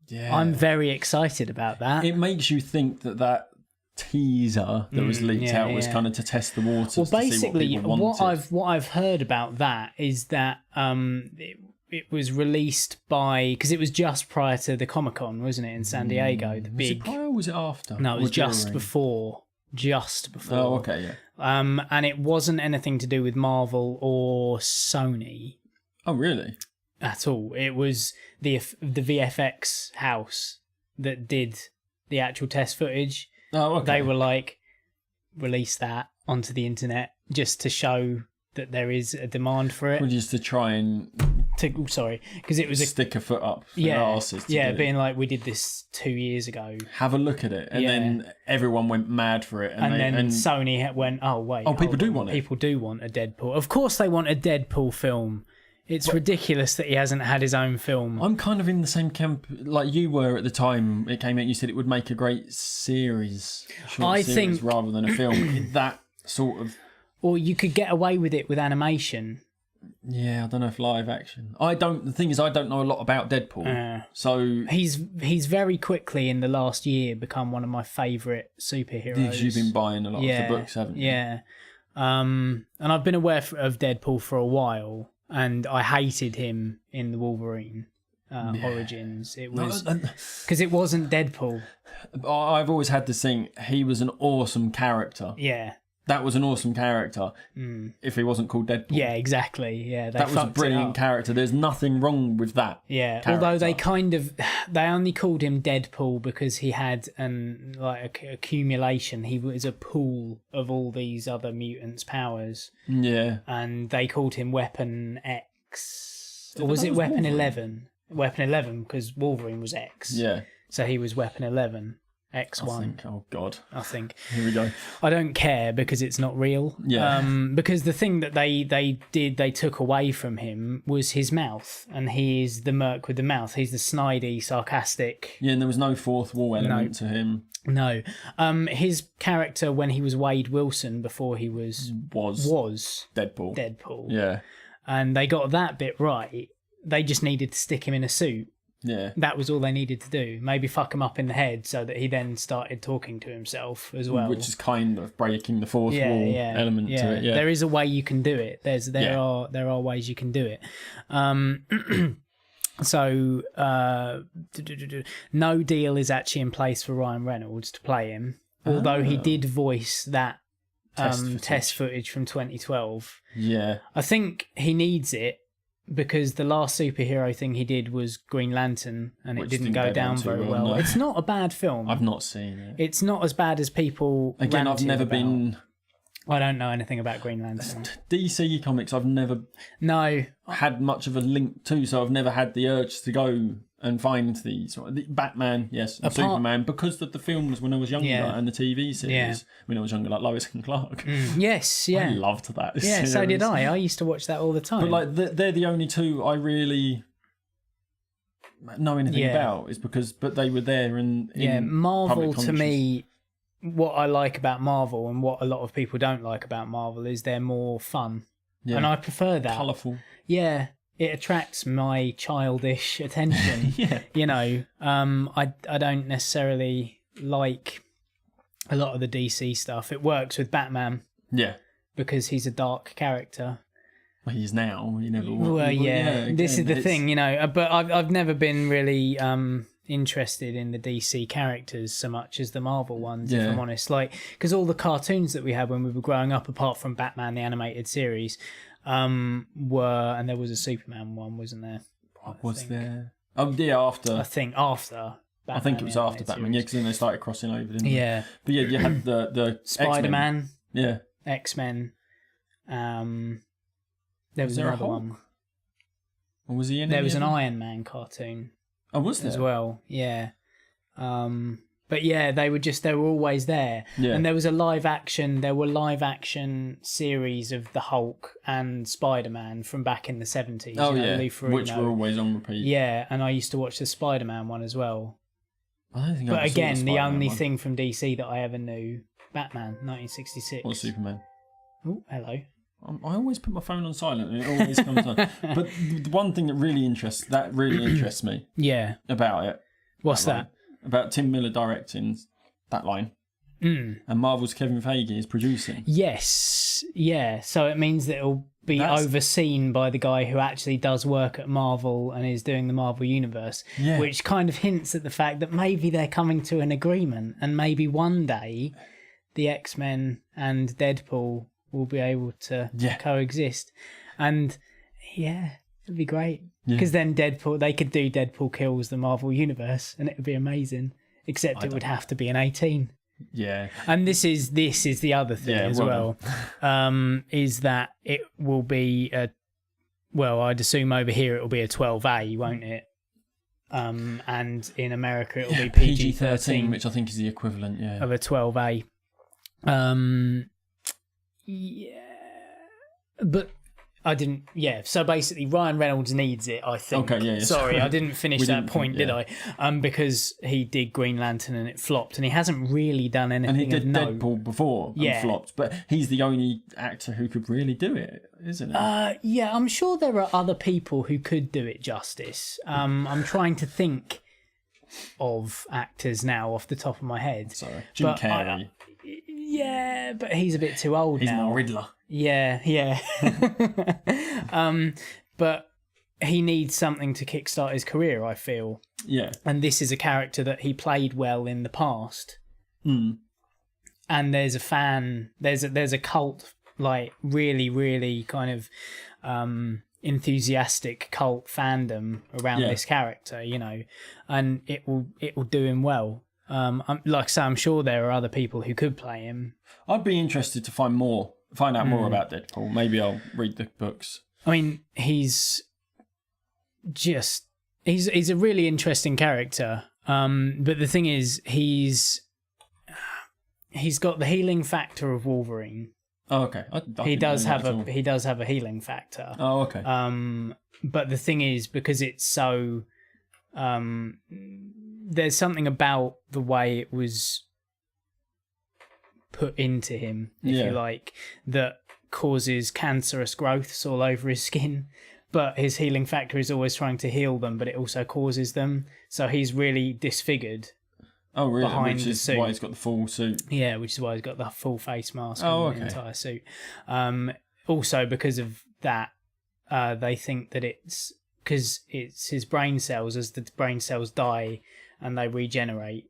Speaker 4: Yeah, I'm very excited about that.
Speaker 5: It makes you think that teaser that was leaked out was kind of to test the waters. Well,
Speaker 4: basically,
Speaker 5: to see what people wanted.
Speaker 4: what I've heard about that is that it was released because it was just prior to the Comic-Con, wasn't it, in San Diego?
Speaker 5: Was it prior or was it after?
Speaker 4: No, it was just before.
Speaker 5: Oh, okay, yeah.
Speaker 4: And it wasn't anything to do with Marvel or Sony.
Speaker 5: Oh, really?
Speaker 4: At all. It was the VFX house that did the actual test footage.
Speaker 5: Oh, okay.
Speaker 4: They were like, release that onto the internet just to show that there is a demand for it.
Speaker 5: Well, just to try and...
Speaker 4: because it was
Speaker 5: stick a foot up for their asses to do.
Speaker 4: Being like, we did this 2 years ago.
Speaker 5: Have a look at it. And then everyone went mad for it.
Speaker 4: And then Sony went, oh, wait.
Speaker 5: Oh, people do want it.
Speaker 4: People do want a Deadpool. Of course they want a Deadpool film. It's ridiculous that he hasn't had his own film.
Speaker 5: I'm kind of in the same camp like you were at the time it came out. You said it would make a great series, series rather than a film. That sort of...
Speaker 4: Or you could get away with it with animation.
Speaker 5: Yeah, I don't know if live action. The thing is, I don't know a lot about Deadpool. So
Speaker 4: he's very quickly in the last year become one of my favourite superheroes.
Speaker 5: Because you've been buying a lot of the books, haven't you?
Speaker 4: Yeah. And I've been aware of Deadpool for a while. And I hated him in the Wolverine Origins. It was because it wasn't Deadpool.
Speaker 5: I've always had this thing. He was an awesome character.
Speaker 4: Yeah,
Speaker 5: that was an awesome character. If he wasn't called Deadpool.
Speaker 4: Yeah, exactly. Yeah,
Speaker 5: that was a brilliant character. There's nothing wrong with that.
Speaker 4: Yeah,
Speaker 5: character.
Speaker 4: Although they only called him Deadpool because he had accumulation. He was a pool of all these other mutants' powers.
Speaker 5: Yeah,
Speaker 4: and they called him Weapon X, or was it Weapon 11? Weapon 11 because Wolverine was X.
Speaker 5: Yeah,
Speaker 4: so he was Weapon 11. X1.
Speaker 5: Oh God.
Speaker 4: I think.
Speaker 5: Here we go.
Speaker 4: I don't care because it's not real.
Speaker 5: Yeah.
Speaker 4: Because the thing that they took away from him was his mouth, and he is the merc with the mouth. He's the snidey, sarcastic.
Speaker 5: Yeah, and there was no fourth wall element to him.
Speaker 4: No. His character when he was Wade Wilson before he was
Speaker 5: Deadpool.
Speaker 4: Deadpool.
Speaker 5: Yeah.
Speaker 4: And they got that bit right. They just needed to stick him in a suit.
Speaker 5: Yeah.
Speaker 4: That was all they needed to do. Maybe fuck him up in the head so that he then started talking to himself as well.
Speaker 5: Which is kind of breaking the fourth wall element to it. Yeah.
Speaker 4: There is a way you can do it. There are ways you can do it. So no deal is actually in place for Ryan Reynolds to play him. Although he did voice that test footage from 2012.
Speaker 5: Yeah.
Speaker 4: I think he needs it. Because the last superhero thing he did was Green Lantern, and it didn't go down very well. No. It's not a bad film.
Speaker 5: I've not seen it.
Speaker 4: It's not as bad as people.
Speaker 5: Again, I've never been.
Speaker 4: I don't know anything about Green Lantern.
Speaker 5: DC Comics, I've never had much of a link to, so I've never had the urge to go and find the Batman, yes, and Superman, because of the films when I was younger and the TV series when I was younger, like Lois and Clark.
Speaker 4: Yes, yeah.
Speaker 5: I loved that.
Speaker 4: Yeah, series. So did I. I used to watch that all the time.
Speaker 5: But like they're the only two I really know anything about, but they were there in
Speaker 4: Marvel to me. What I like about Marvel and what a lot of people don't like about Marvel is they're more fun, and I prefer that.
Speaker 5: Colourful.
Speaker 4: Yeah. It attracts my childish attention. You know, I don't necessarily like a lot of the DC stuff. It works with Batman.
Speaker 5: Yeah.
Speaker 4: Because he's a dark character.
Speaker 5: Well, he is now. You never.
Speaker 4: Well, yeah. This is the thing, you know. But I've never been really interested in the DC characters so much as the Marvel ones, if I'm honest. Like, because all the cartoons that we had when we were growing up, apart from Batman the animated series, were, and there was a Superman one, wasn't there?
Speaker 5: There? Oh yeah, after.
Speaker 4: I think after.
Speaker 5: I think it was after Batman, because then they started crossing over, didn't they?
Speaker 4: Yeah.
Speaker 5: But yeah, you had the
Speaker 4: Spider-Man.
Speaker 5: Yeah.
Speaker 4: X-Men. There was
Speaker 5: there
Speaker 4: another
Speaker 5: a
Speaker 4: one.
Speaker 5: Or was he in?
Speaker 4: There was an Iron Man cartoon.
Speaker 5: Oh, was there?
Speaker 4: As well, yeah. But yeah, they were always there.
Speaker 5: Yeah.
Speaker 4: And there were live action series of the Hulk and Spider-Man from back in the 70s.
Speaker 5: Oh,
Speaker 4: you know,
Speaker 5: yeah.
Speaker 4: Lou Ferrigno.
Speaker 5: Which were always on repeat.
Speaker 4: Yeah, and I used to watch the Spider-Man one as well.
Speaker 5: I don't think
Speaker 4: but
Speaker 5: I
Speaker 4: again,
Speaker 5: saw
Speaker 4: the only
Speaker 5: one.
Speaker 4: thing from DC that I ever knew, Batman, 1966.
Speaker 5: Or Superman.
Speaker 4: Oh, hello.
Speaker 5: I always put my phone on silent and it always comes on. But the one thing that really interests me
Speaker 4: Yeah.
Speaker 5: about it.
Speaker 4: What's that?
Speaker 5: About Tim Miller directing that line. And Marvel's Kevin Feige is producing.
Speaker 4: Yes. Yeah. So it means that it'll be overseen by the guy who actually does work at Marvel and is doing the Marvel Universe, which kind of hints at the fact that maybe they're coming to an agreement and maybe one day the X-Men and Deadpool will be able to coexist. And yeah, it'd be great. Because then Deadpool, they could do Deadpool kills the Marvel Universe and it would be amazing. Except it would have to be an 18.
Speaker 5: Yeah.
Speaker 4: And this is the other thing as well. Is that it will be I'd assume over here it will be a 12A, won't it? And in America it will be PG-13,
Speaker 5: which I think is the equivalent,
Speaker 4: of a 12A. Yeah, but I didn't. Yeah, so basically, Ryan Reynolds needs it. I think.
Speaker 5: Okay, yeah.
Speaker 4: Sorry, I didn't finish that point, did I? Because he did Green Lantern and it flopped, and he hasn't really done anything.
Speaker 5: And he did
Speaker 4: of note.
Speaker 5: Deadpool before and flopped, but he's the only actor who could really do it, isn't he?
Speaker 4: Yeah, I'm sure there are other people who could do it justice. I'm trying to think of actors now off the top of my head.
Speaker 5: Sorry, Jim Carrey.
Speaker 4: Yeah, but he's a bit too old now.
Speaker 5: He's more Riddler.
Speaker 4: Yeah. But he needs something to kickstart his career, I feel.
Speaker 5: Yeah.
Speaker 4: And this is a character that he played well in the past. And there's a fan, there's a cult, like really, really kind of enthusiastic cult fandom around this character, you know, and it will do him well. Like I say, I'm sure there are other people who could play him.
Speaker 5: I'd be interested to find out more about Deadpool. Maybe I'll read the books.
Speaker 4: I mean, he's a really interesting character. But the thing is, he's got the healing factor of Wolverine.
Speaker 5: Oh, okay.
Speaker 4: He does have a healing factor.
Speaker 5: Oh, okay.
Speaker 4: But the thing is, because it's so there's something about the way it was put into him, if you like, that causes cancerous growths all over his skin. But his healing factor is always trying to heal them, but it also causes them. So he's really disfigured.
Speaker 5: Oh, really?
Speaker 4: Behind
Speaker 5: which is
Speaker 4: the suit.
Speaker 5: why he's got the full suit.
Speaker 4: Yeah, which is why he's got the full face mask and the entire suit. Also, because of that, they think that it's because it's his brain cells. As the brain cells die and they regenerate,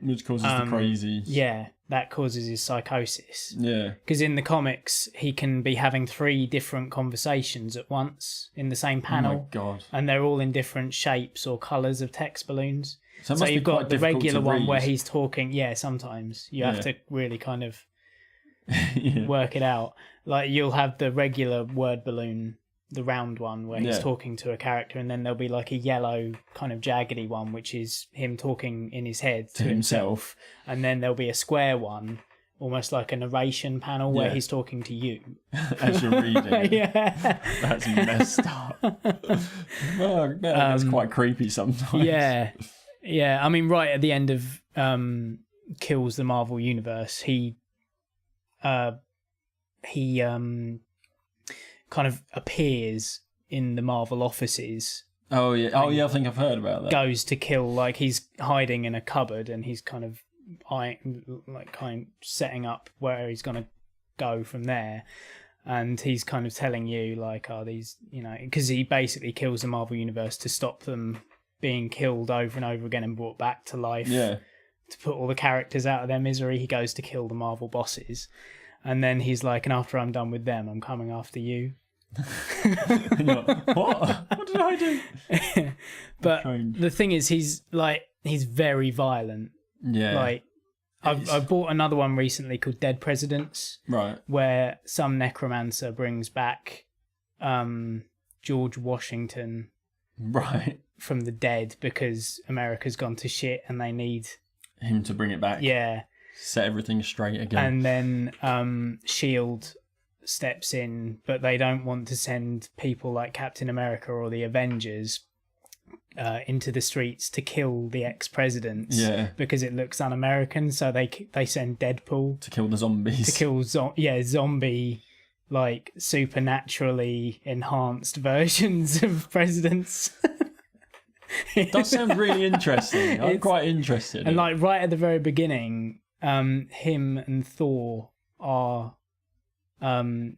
Speaker 5: which causes the crazy.
Speaker 4: Yeah, that causes his psychosis.
Speaker 5: Yeah,
Speaker 4: because in the comics, he can be having 3 different conversations at once in the same panel.
Speaker 5: Oh my god!
Speaker 4: And they're all in different shapes or colours of text balloons.
Speaker 5: So
Speaker 4: you've got the regular one where he's talking. Yeah, sometimes you have to really kind of work it out. Like you'll have the regular word balloon, the round one where he's talking to a character, and then there'll be like a yellow kind of jaggedy one, which is him talking in his head to himself. And then there'll be a square one, almost like a narration panel where he's talking to you
Speaker 5: as you're reading it.
Speaker 4: Yeah,
Speaker 5: that's messed up. Well, that's quite creepy sometimes.
Speaker 4: Yeah, I mean, right at the end of Kills the Marvel Universe, he kind of appears in the Marvel offices.
Speaker 5: Oh yeah, I think I've heard about that.
Speaker 4: Goes to kill, like he's hiding in a cupboard and he's kind of setting up where he's going to go from there. And he's kind of telling you, like, these, you know, because he basically kills the Marvel Universe to stop them being killed over and over again and brought back to life.
Speaker 5: Yeah.
Speaker 4: To put all the characters out of their misery, he goes to kill the Marvel bosses. And then he's like, and after I'm done with them, I'm coming after you.
Speaker 5: And you're like, what? What did I do?
Speaker 4: But the thing is, he's very violent.
Speaker 5: Yeah.
Speaker 4: Like, I bought another one recently called Dead Presidents.
Speaker 5: Right.
Speaker 4: Where some necromancer brings back George Washington.
Speaker 5: Right.
Speaker 4: From the dead because America's gone to shit and they need
Speaker 5: him to bring it back.
Speaker 4: Yeah.
Speaker 5: Set everything straight again.
Speaker 4: And then S.H.I.E.L.D. steps in, but they don't want to send people like Captain America or the Avengers into the streets to kill the ex-presidents.
Speaker 5: Yeah.
Speaker 4: Because it looks un-American, so they send Deadpool.
Speaker 5: To kill the zombies.
Speaker 4: To kill zombie, like, supernaturally enhanced versions of presidents.
Speaker 5: It does sound really interesting. I'm quite interested.
Speaker 4: And like right at the very beginning, him and Thor are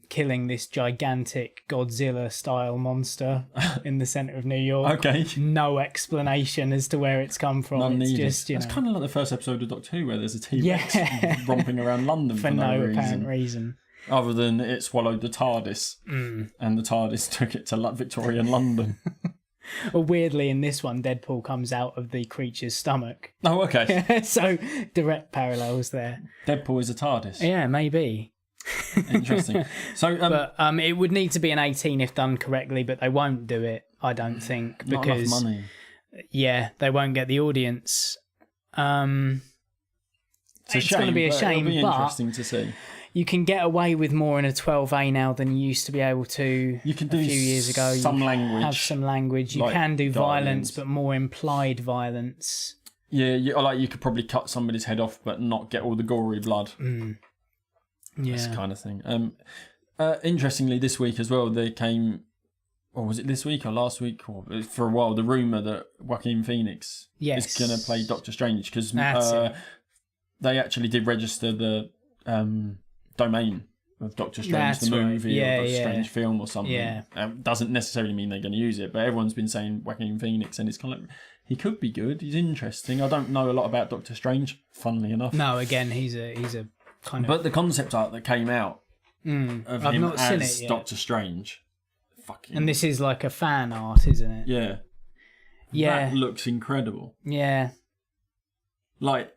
Speaker 4: killing this gigantic Godzilla-style monster in the centre of New York.
Speaker 5: Okay.
Speaker 4: No explanation as to where it's come from.
Speaker 5: None
Speaker 4: it's
Speaker 5: needed.
Speaker 4: just,
Speaker 5: It's kind of like the first episode of Doctor Who where there's a T-Rex romping around London for no
Speaker 4: apparent reason.
Speaker 5: Other than it swallowed the TARDIS and the TARDIS took it to Victorian London.
Speaker 4: Well, weirdly, in this one, Deadpool comes out of the creature's stomach.
Speaker 5: Oh, okay.
Speaker 4: So, direct parallels there.
Speaker 5: Deadpool is a TARDIS.
Speaker 4: Yeah, maybe.
Speaker 5: Interesting. So,
Speaker 4: but it would need to be an 18 if done correctly, but they won't do it, I don't think,
Speaker 5: not
Speaker 4: because
Speaker 5: enough money.
Speaker 4: Yeah, they won't get the audience. It's going to be a shame,
Speaker 5: it'll be
Speaker 4: but
Speaker 5: interesting to see.
Speaker 4: You can get away with more in a 12A now than you used to be able to.
Speaker 5: You can do
Speaker 4: a few years ago.
Speaker 5: Some
Speaker 4: you
Speaker 5: language.
Speaker 4: Have some language. You
Speaker 5: like
Speaker 4: can do
Speaker 5: Guardians.
Speaker 4: violence, but more implied violence.
Speaker 5: Yeah, or like you could probably cut somebody's head off, but not get all the gory blood.
Speaker 4: Yeah,
Speaker 5: That's the kind of thing. Interestingly, this week as well, there came, or was it this week or last week, or for a while, the rumor that Joaquin Phoenix is going to play Doctor Strange because they actually did register the domain of Doctor Strange, the movie or Doctor Strange film or something.
Speaker 4: Yeah.
Speaker 5: Doesn't necessarily mean they're going to use it, but everyone's been saying Joaquin Phoenix, and it's kind of like, he could be good. He's interesting. I don't know a lot about Doctor Strange, funnily enough.
Speaker 4: No, again, he's a kind of.
Speaker 5: But the concept art that came out of
Speaker 4: I've
Speaker 5: him
Speaker 4: not seen
Speaker 5: as
Speaker 4: it yet.
Speaker 5: Doctor Strange, fucking.
Speaker 4: And this is like a fan art, isn't it?
Speaker 5: Yeah.
Speaker 4: Yeah.
Speaker 5: That looks incredible.
Speaker 4: Yeah.
Speaker 5: Like,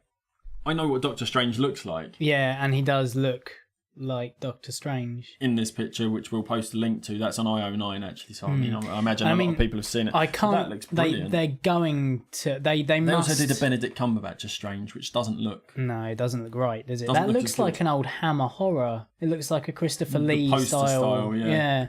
Speaker 5: I know what Doctor Strange looks like.
Speaker 4: Yeah, and he does look like Doctor Strange.
Speaker 5: In this picture, which we'll post a link to, that's on IO9 actually, so I mean, I imagine a lot of people have seen it.
Speaker 4: I can't.
Speaker 5: That looks brilliant.
Speaker 4: They're going to. They must.
Speaker 5: Also did a Benedict Cumberbatch as Strange, which doesn't look.
Speaker 4: No, it doesn't look right, does it?
Speaker 5: Doesn't
Speaker 4: That
Speaker 5: look
Speaker 4: looks
Speaker 5: as good.
Speaker 4: like an old Hammer horror. It looks like a Christopher Lee
Speaker 5: poster style,
Speaker 4: yeah.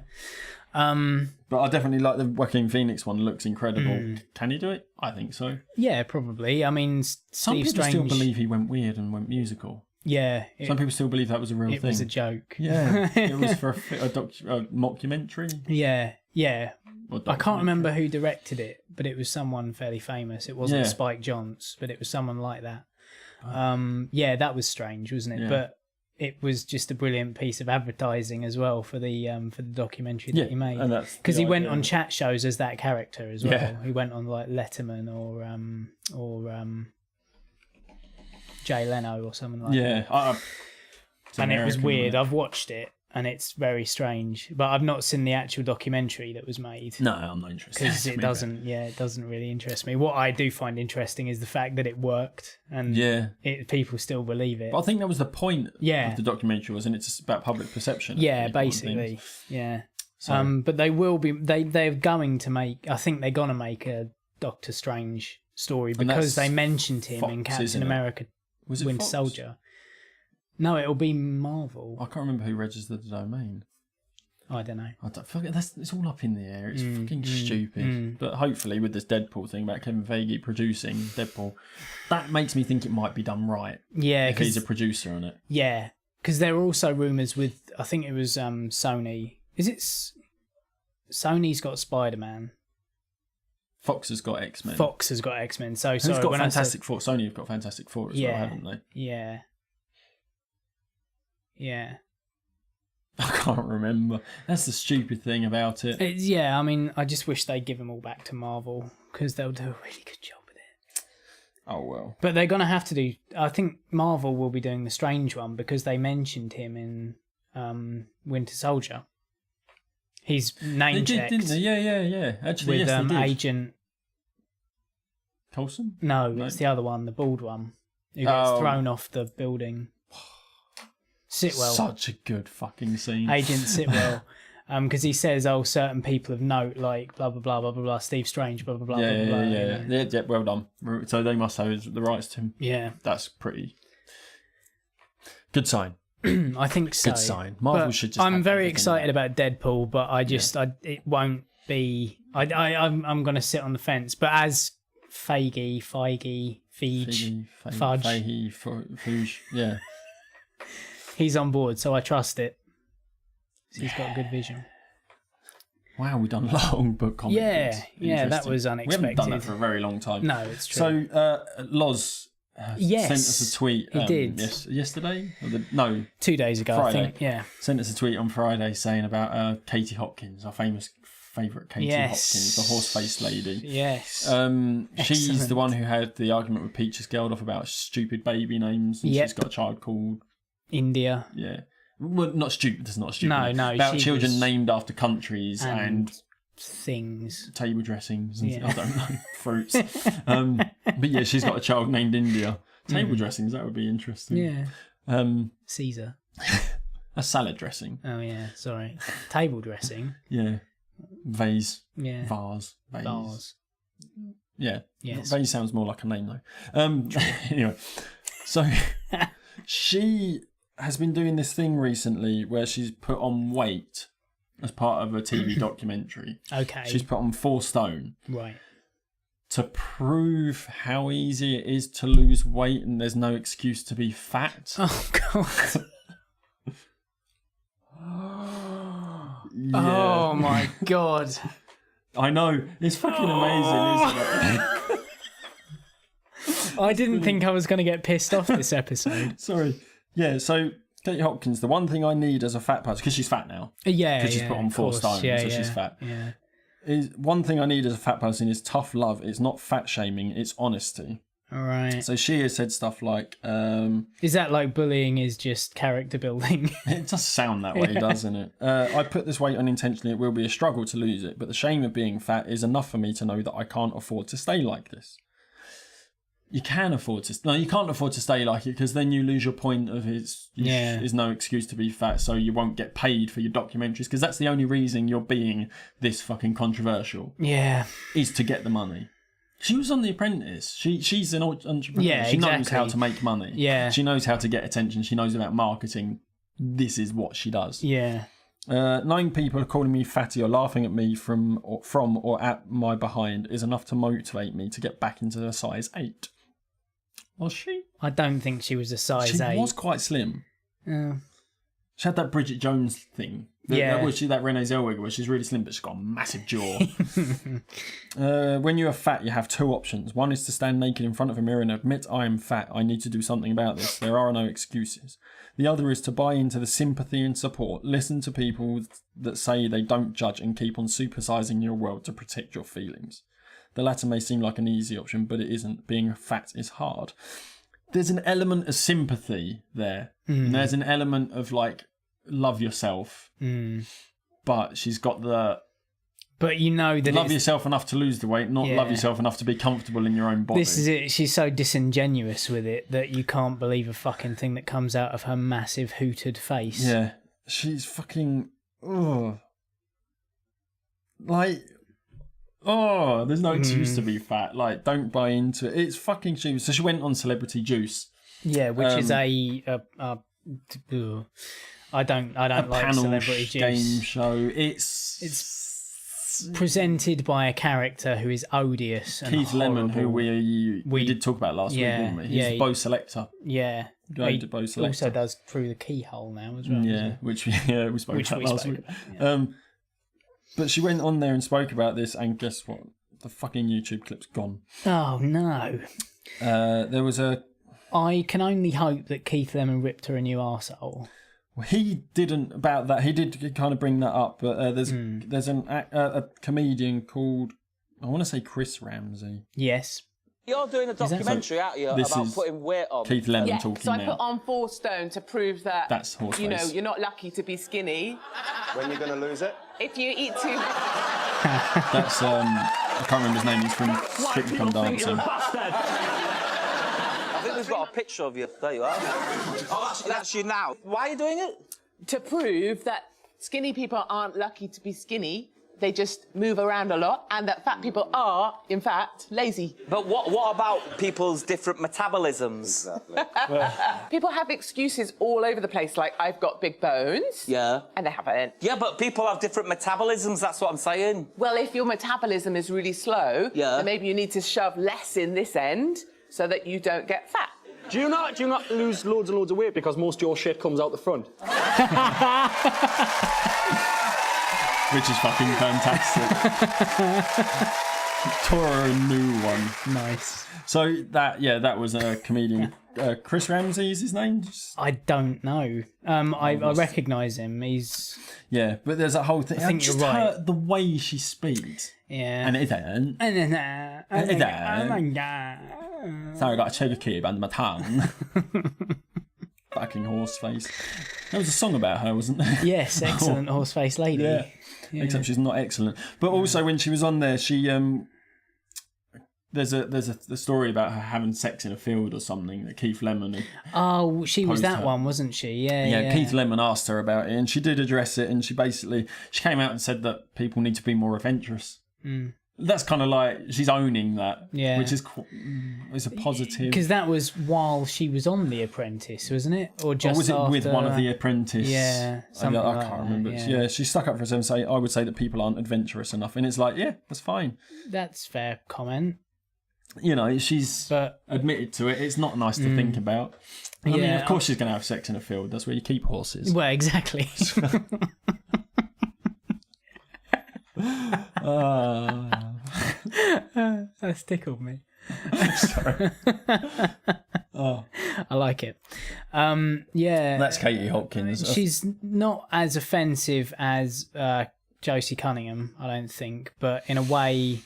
Speaker 5: But I definitely like the Joaquin Phoenix one. Looks incredible. Can he do it? I think so.
Speaker 4: Yeah, probably. I mean,
Speaker 5: Some
Speaker 4: Steve
Speaker 5: people
Speaker 4: Strange.
Speaker 5: still believe he went weird and went musical.
Speaker 4: Yeah.
Speaker 5: Some people still believe that was a real
Speaker 4: It
Speaker 5: thing.
Speaker 4: was a joke.
Speaker 5: Yeah, it was for a mockumentary.
Speaker 4: Yeah, yeah.
Speaker 5: Or
Speaker 4: I can't
Speaker 5: documentary.
Speaker 4: remember who directed it, but it was someone fairly famous. It wasn't
Speaker 5: Yeah.
Speaker 4: Spike Jonze, but it was someone like that. Yeah, that was strange, wasn't it?
Speaker 5: Yeah.
Speaker 4: But it was just a brilliant piece of advertising as well for the documentary that he made.
Speaker 5: and that's
Speaker 4: Because
Speaker 5: the
Speaker 4: he went
Speaker 5: idea.
Speaker 4: on chat shows as that character as well.
Speaker 5: Yeah.
Speaker 4: He went on like Letterman or Jay Leno or something like that.
Speaker 5: Yeah,
Speaker 4: And it was
Speaker 5: American,
Speaker 4: weird.
Speaker 5: wasn't
Speaker 4: I've watched it and it's very strange, but I've not seen the actual documentary that was made.
Speaker 5: No, I'm not interested.
Speaker 4: Because it doesn't, it doesn't really interest me. What I do find interesting is the fact that it worked and people still believe it.
Speaker 5: But I think that was the point of
Speaker 4: Yeah.
Speaker 5: the documentary, wasn't it? It's about public perception.
Speaker 4: Yeah,
Speaker 5: of people and
Speaker 4: basically,
Speaker 5: things.
Speaker 4: yeah.
Speaker 5: So-
Speaker 4: But they will be. They're going to make. I think they're gonna make a Doctor Strange story
Speaker 5: And
Speaker 4: because
Speaker 5: that's
Speaker 4: they mentioned him in
Speaker 5: Fox,
Speaker 4: Captain
Speaker 5: isn't it?
Speaker 4: America:
Speaker 5: Was it
Speaker 4: Winter
Speaker 5: Fox?
Speaker 4: Soldier. No, it'll be Marvel.
Speaker 5: I can't remember who registered the domain.
Speaker 4: I don't know.
Speaker 5: I don't fucking. It's all up in the air. It's fucking stupid. But hopefully, with this Deadpool thing about Kevin Feige producing Deadpool, that makes me think it might be done right.
Speaker 4: Yeah,
Speaker 5: if he's a
Speaker 4: 'cause-
Speaker 5: producer on it.
Speaker 4: Yeah, because there were also rumors with. I think it was Sony. Is it? Sony's got Spider-Man.
Speaker 5: Fox has got X-Men.
Speaker 4: Fox has got X-Men. So
Speaker 5: Who's
Speaker 4: sorry,
Speaker 5: got
Speaker 4: when I said-
Speaker 5: Fantastic Four? Sony have got Fantastic Four as well, haven't they?
Speaker 4: Yeah. Yeah.
Speaker 5: I can't remember. That's the stupid thing about it.
Speaker 4: Yeah, I mean, I just wish they'd give them all back to Marvel because they'll do a really good job with it.
Speaker 5: Oh, well.
Speaker 4: But they're going to have to do... I think Marvel will be doing the Strange one because they mentioned him in Winter Soldier. He's name checked.
Speaker 5: Didn't they? Yeah. Actually,
Speaker 4: with
Speaker 5: yes, they did.
Speaker 4: Agent...
Speaker 5: Coulson?
Speaker 4: No, it's the other one, the bald one, who gets thrown off the building. Sitwell.
Speaker 5: Such a good fucking scene.
Speaker 4: Agent Sitwell. Because he says, certain people of note, like blah, blah, blah, blah, blah, blah, Steve Strange, blah, blah, blah, blah, blah.
Speaker 5: Yeah, well done. So they must have the rights to him.
Speaker 4: Yeah.
Speaker 5: That's pretty... Good sign.
Speaker 4: I think so.
Speaker 5: Good sign. Marvel should just...
Speaker 4: I'm very excited about Deadpool, but it won't be... I'm going to sit on the fence. But as Feige,
Speaker 5: Fudge. Yeah.
Speaker 4: He's on board, so I trust it. He's got good vision.
Speaker 5: Wow, we've done long book comic books.
Speaker 4: Yeah, that was unexpected.
Speaker 5: We haven't done that for a very long time.
Speaker 4: No, it's true.
Speaker 5: So, Loz sent us a tweet.
Speaker 4: He did.
Speaker 5: Yesterday?
Speaker 4: 2 days ago,
Speaker 5: Friday.
Speaker 4: I think. Yeah.
Speaker 5: Sent us a tweet on Friday saying about Katie Hopkins, our favourite Katie Hopkins, the horse-faced lady.
Speaker 4: Yes.
Speaker 5: She's the one who had the argument with Peaches Geldof about stupid baby names. And she's got a child called...
Speaker 4: India.
Speaker 5: Yeah. Well, not stupid. That's not a stupid.
Speaker 4: No.
Speaker 5: About children named after countries and
Speaker 4: things,
Speaker 5: table dressings, and I don't know, fruits. But yeah, she's got a child named India. Table dressings. That would be interesting.
Speaker 4: Yeah. Caesar.
Speaker 5: A salad dressing.
Speaker 4: Oh yeah. Sorry. Table dressing.
Speaker 5: Yeah. Vase.
Speaker 4: Yeah.
Speaker 5: Vase.
Speaker 4: Vase.
Speaker 5: Yeah.
Speaker 4: Yes.
Speaker 5: Vase sounds more like a name though. Anyway, so she has been doing this thing recently where she's put on weight as part of a TV documentary.
Speaker 4: Okay.
Speaker 5: She's put on 4 stone.
Speaker 4: Right.
Speaker 5: To prove how easy it is to lose weight and there's no excuse to be fat.
Speaker 4: Oh, God.
Speaker 5: Yeah.
Speaker 4: Oh, my God.
Speaker 5: I know. It's fucking amazing, isn't it?
Speaker 4: I didn't think I was going to get pissed off this episode.
Speaker 5: Sorry. Yeah, so Katie Hopkins, the one thing I need as a fat person, because she's fat now.
Speaker 4: Yeah,
Speaker 5: because she's put on 4 stone, so she's fat.
Speaker 4: Yeah.
Speaker 5: Is one thing I need as a fat person is tough love. It's not fat shaming, it's honesty.
Speaker 4: All right.
Speaker 5: So she has said stuff like...
Speaker 4: is that like bullying is just character building?
Speaker 5: It does sound that way, doesn't it? I put this weight unintentionally. It will be a struggle to lose it, but the shame of being fat is enough for me to know that I can't afford to stay like this. You can afford to... No, you can't afford to stay like it because then you lose your point of there's no excuse to be fat, so you won't get paid for your documentaries because that's the only reason you're being this fucking controversial.
Speaker 4: Yeah.
Speaker 5: Is to get the money. She was on The Apprentice. She's an entrepreneur.
Speaker 4: Yeah,
Speaker 5: she knows
Speaker 4: exactly.
Speaker 5: how to make money.
Speaker 4: Yeah.
Speaker 5: She knows how to get attention. She knows about marketing. This is what she does.
Speaker 4: Yeah.
Speaker 5: 9 people are calling me fatty or laughing at me from or at my behind is enough to motivate me to get back into a size 8. Was she?
Speaker 4: I don't think she was a size 8.
Speaker 5: She was quite slim. She had that Bridget Jones thing. That Renee Zellweger where she's really slim but she's got a massive jaw. When you are fat, you have 2 options. One is to stand naked in front of a mirror and admit I am fat. I need to do something about this. There are no excuses. The other is to buy into the sympathy and support. Listen to people that say they don't judge and keep on supersizing your world to protect your feelings. The latter may seem like an easy option, but it isn't. Being fat is hard. There's an element of sympathy there. And there's an element of like, love yourself. But she's got the...
Speaker 4: But you know that
Speaker 5: love yourself enough to lose the weight, not love yourself enough to be comfortable in your own body.
Speaker 4: This is it. She's so disingenuous with it that you can't believe a fucking thing that comes out of her massive hooted face.
Speaker 5: Yeah. She's fucking... Ugh. Like... Oh, there's no excuse to be fat. Like, don't buy into it. It's fucking stupid. So she went on Celebrity Juice.
Speaker 4: Yeah, which is I don't like Celebrity Juice.
Speaker 5: Game show. It's
Speaker 4: presented by a character who is odious and
Speaker 5: Keith Lemon, who
Speaker 4: horrible.
Speaker 5: we did talk about last week, didn't we? He's Bo Selector.
Speaker 4: Yeah.
Speaker 5: He
Speaker 4: also does Through the Keyhole now as well.
Speaker 5: Yeah, which we spoke about last week. But she went on there and spoke about this, and guess what? The fucking YouTube clip's gone.
Speaker 4: Oh, no.
Speaker 5: There was a...
Speaker 4: I can only hope that Keith Lemon ripped her a new arsehole.
Speaker 5: Well, he didn't about that. He did kind of bring that up, but there's a comedian called... I want to say Chris Ramsey.
Speaker 4: Yes.
Speaker 9: You're doing a documentary, aren't you, about putting weight on?
Speaker 5: Keith Lemon talking
Speaker 10: so I
Speaker 5: now.
Speaker 10: put on 4 stone to prove that,
Speaker 5: That's horse
Speaker 10: you know,
Speaker 5: face.
Speaker 10: you're not lucky to be skinny.
Speaker 9: When you're going to lose it?
Speaker 10: If you eat too...
Speaker 5: That's, I can't remember his name, he's from Strictly Come Dancing.
Speaker 9: I think we've got a picture of you. There you are. Oh, that's you now. Why are you doing it?
Speaker 10: To prove that skinny people aren't lucky to be skinny. They just move around a lot, and that fat people are, in fact, lazy.
Speaker 9: But what about people's different metabolisms? Exactly.
Speaker 10: People have excuses all over the place, like, I've got big bones.
Speaker 9: Yeah.
Speaker 10: And they haven't.
Speaker 9: Yeah, but people have different metabolisms, that's what I'm saying.
Speaker 10: Well, if your metabolism is really slow, then maybe you need to shove less in this end so that you don't get fat.
Speaker 3: Do you not lose loads and loads of weight because most of your shit comes out the front?
Speaker 5: Which is fucking fantastic. Toro, a new one.
Speaker 4: Nice.
Speaker 5: So that was a comedian. Chris Ramsey is his name?
Speaker 4: I don't know. I recognise him. He's...
Speaker 5: Yeah, but there's a whole thing.
Speaker 4: I think you're right.
Speaker 5: The way she speaks.
Speaker 4: Yeah.
Speaker 5: And it then... Sorry, I got a cheddar cube under my tongue. Fucking horse face. There was a song about her, wasn't there?
Speaker 4: Yes, excellent horse face lady.
Speaker 5: Yeah. Except she's not excellent. But also when she was on there, she there's a story about her having sex in a field or something that Keith Lemon.
Speaker 4: Oh, she was that
Speaker 5: her.
Speaker 4: one, wasn't she? Yeah.
Speaker 5: Keith Lemon asked her about it, and she did address it, and she came out and said that people need to be more adventurous. That's kind of like she's owning that, which is it's a positive.
Speaker 4: Because that was while she was on The Apprentice, wasn't it? Or just
Speaker 5: was it
Speaker 4: after...
Speaker 5: with one of The Apprentice?
Speaker 4: Yeah, something
Speaker 5: I can't remember. Yeah, she stuck up for herself and say, I would say that people aren't adventurous enough, and it's like, yeah, that's fine.
Speaker 4: That's fair comment.
Speaker 5: You know, she's admitted to it. It's not nice to think about. I mean, of course she's going to have sex in a field. That's where you keep horses.
Speaker 4: Well, exactly. That's tickled me.
Speaker 5: Sorry.
Speaker 4: I like it. Yeah.
Speaker 5: That's Katie Hopkins.
Speaker 4: She's not as offensive as Josie Cunningham, I don't think, but in a way,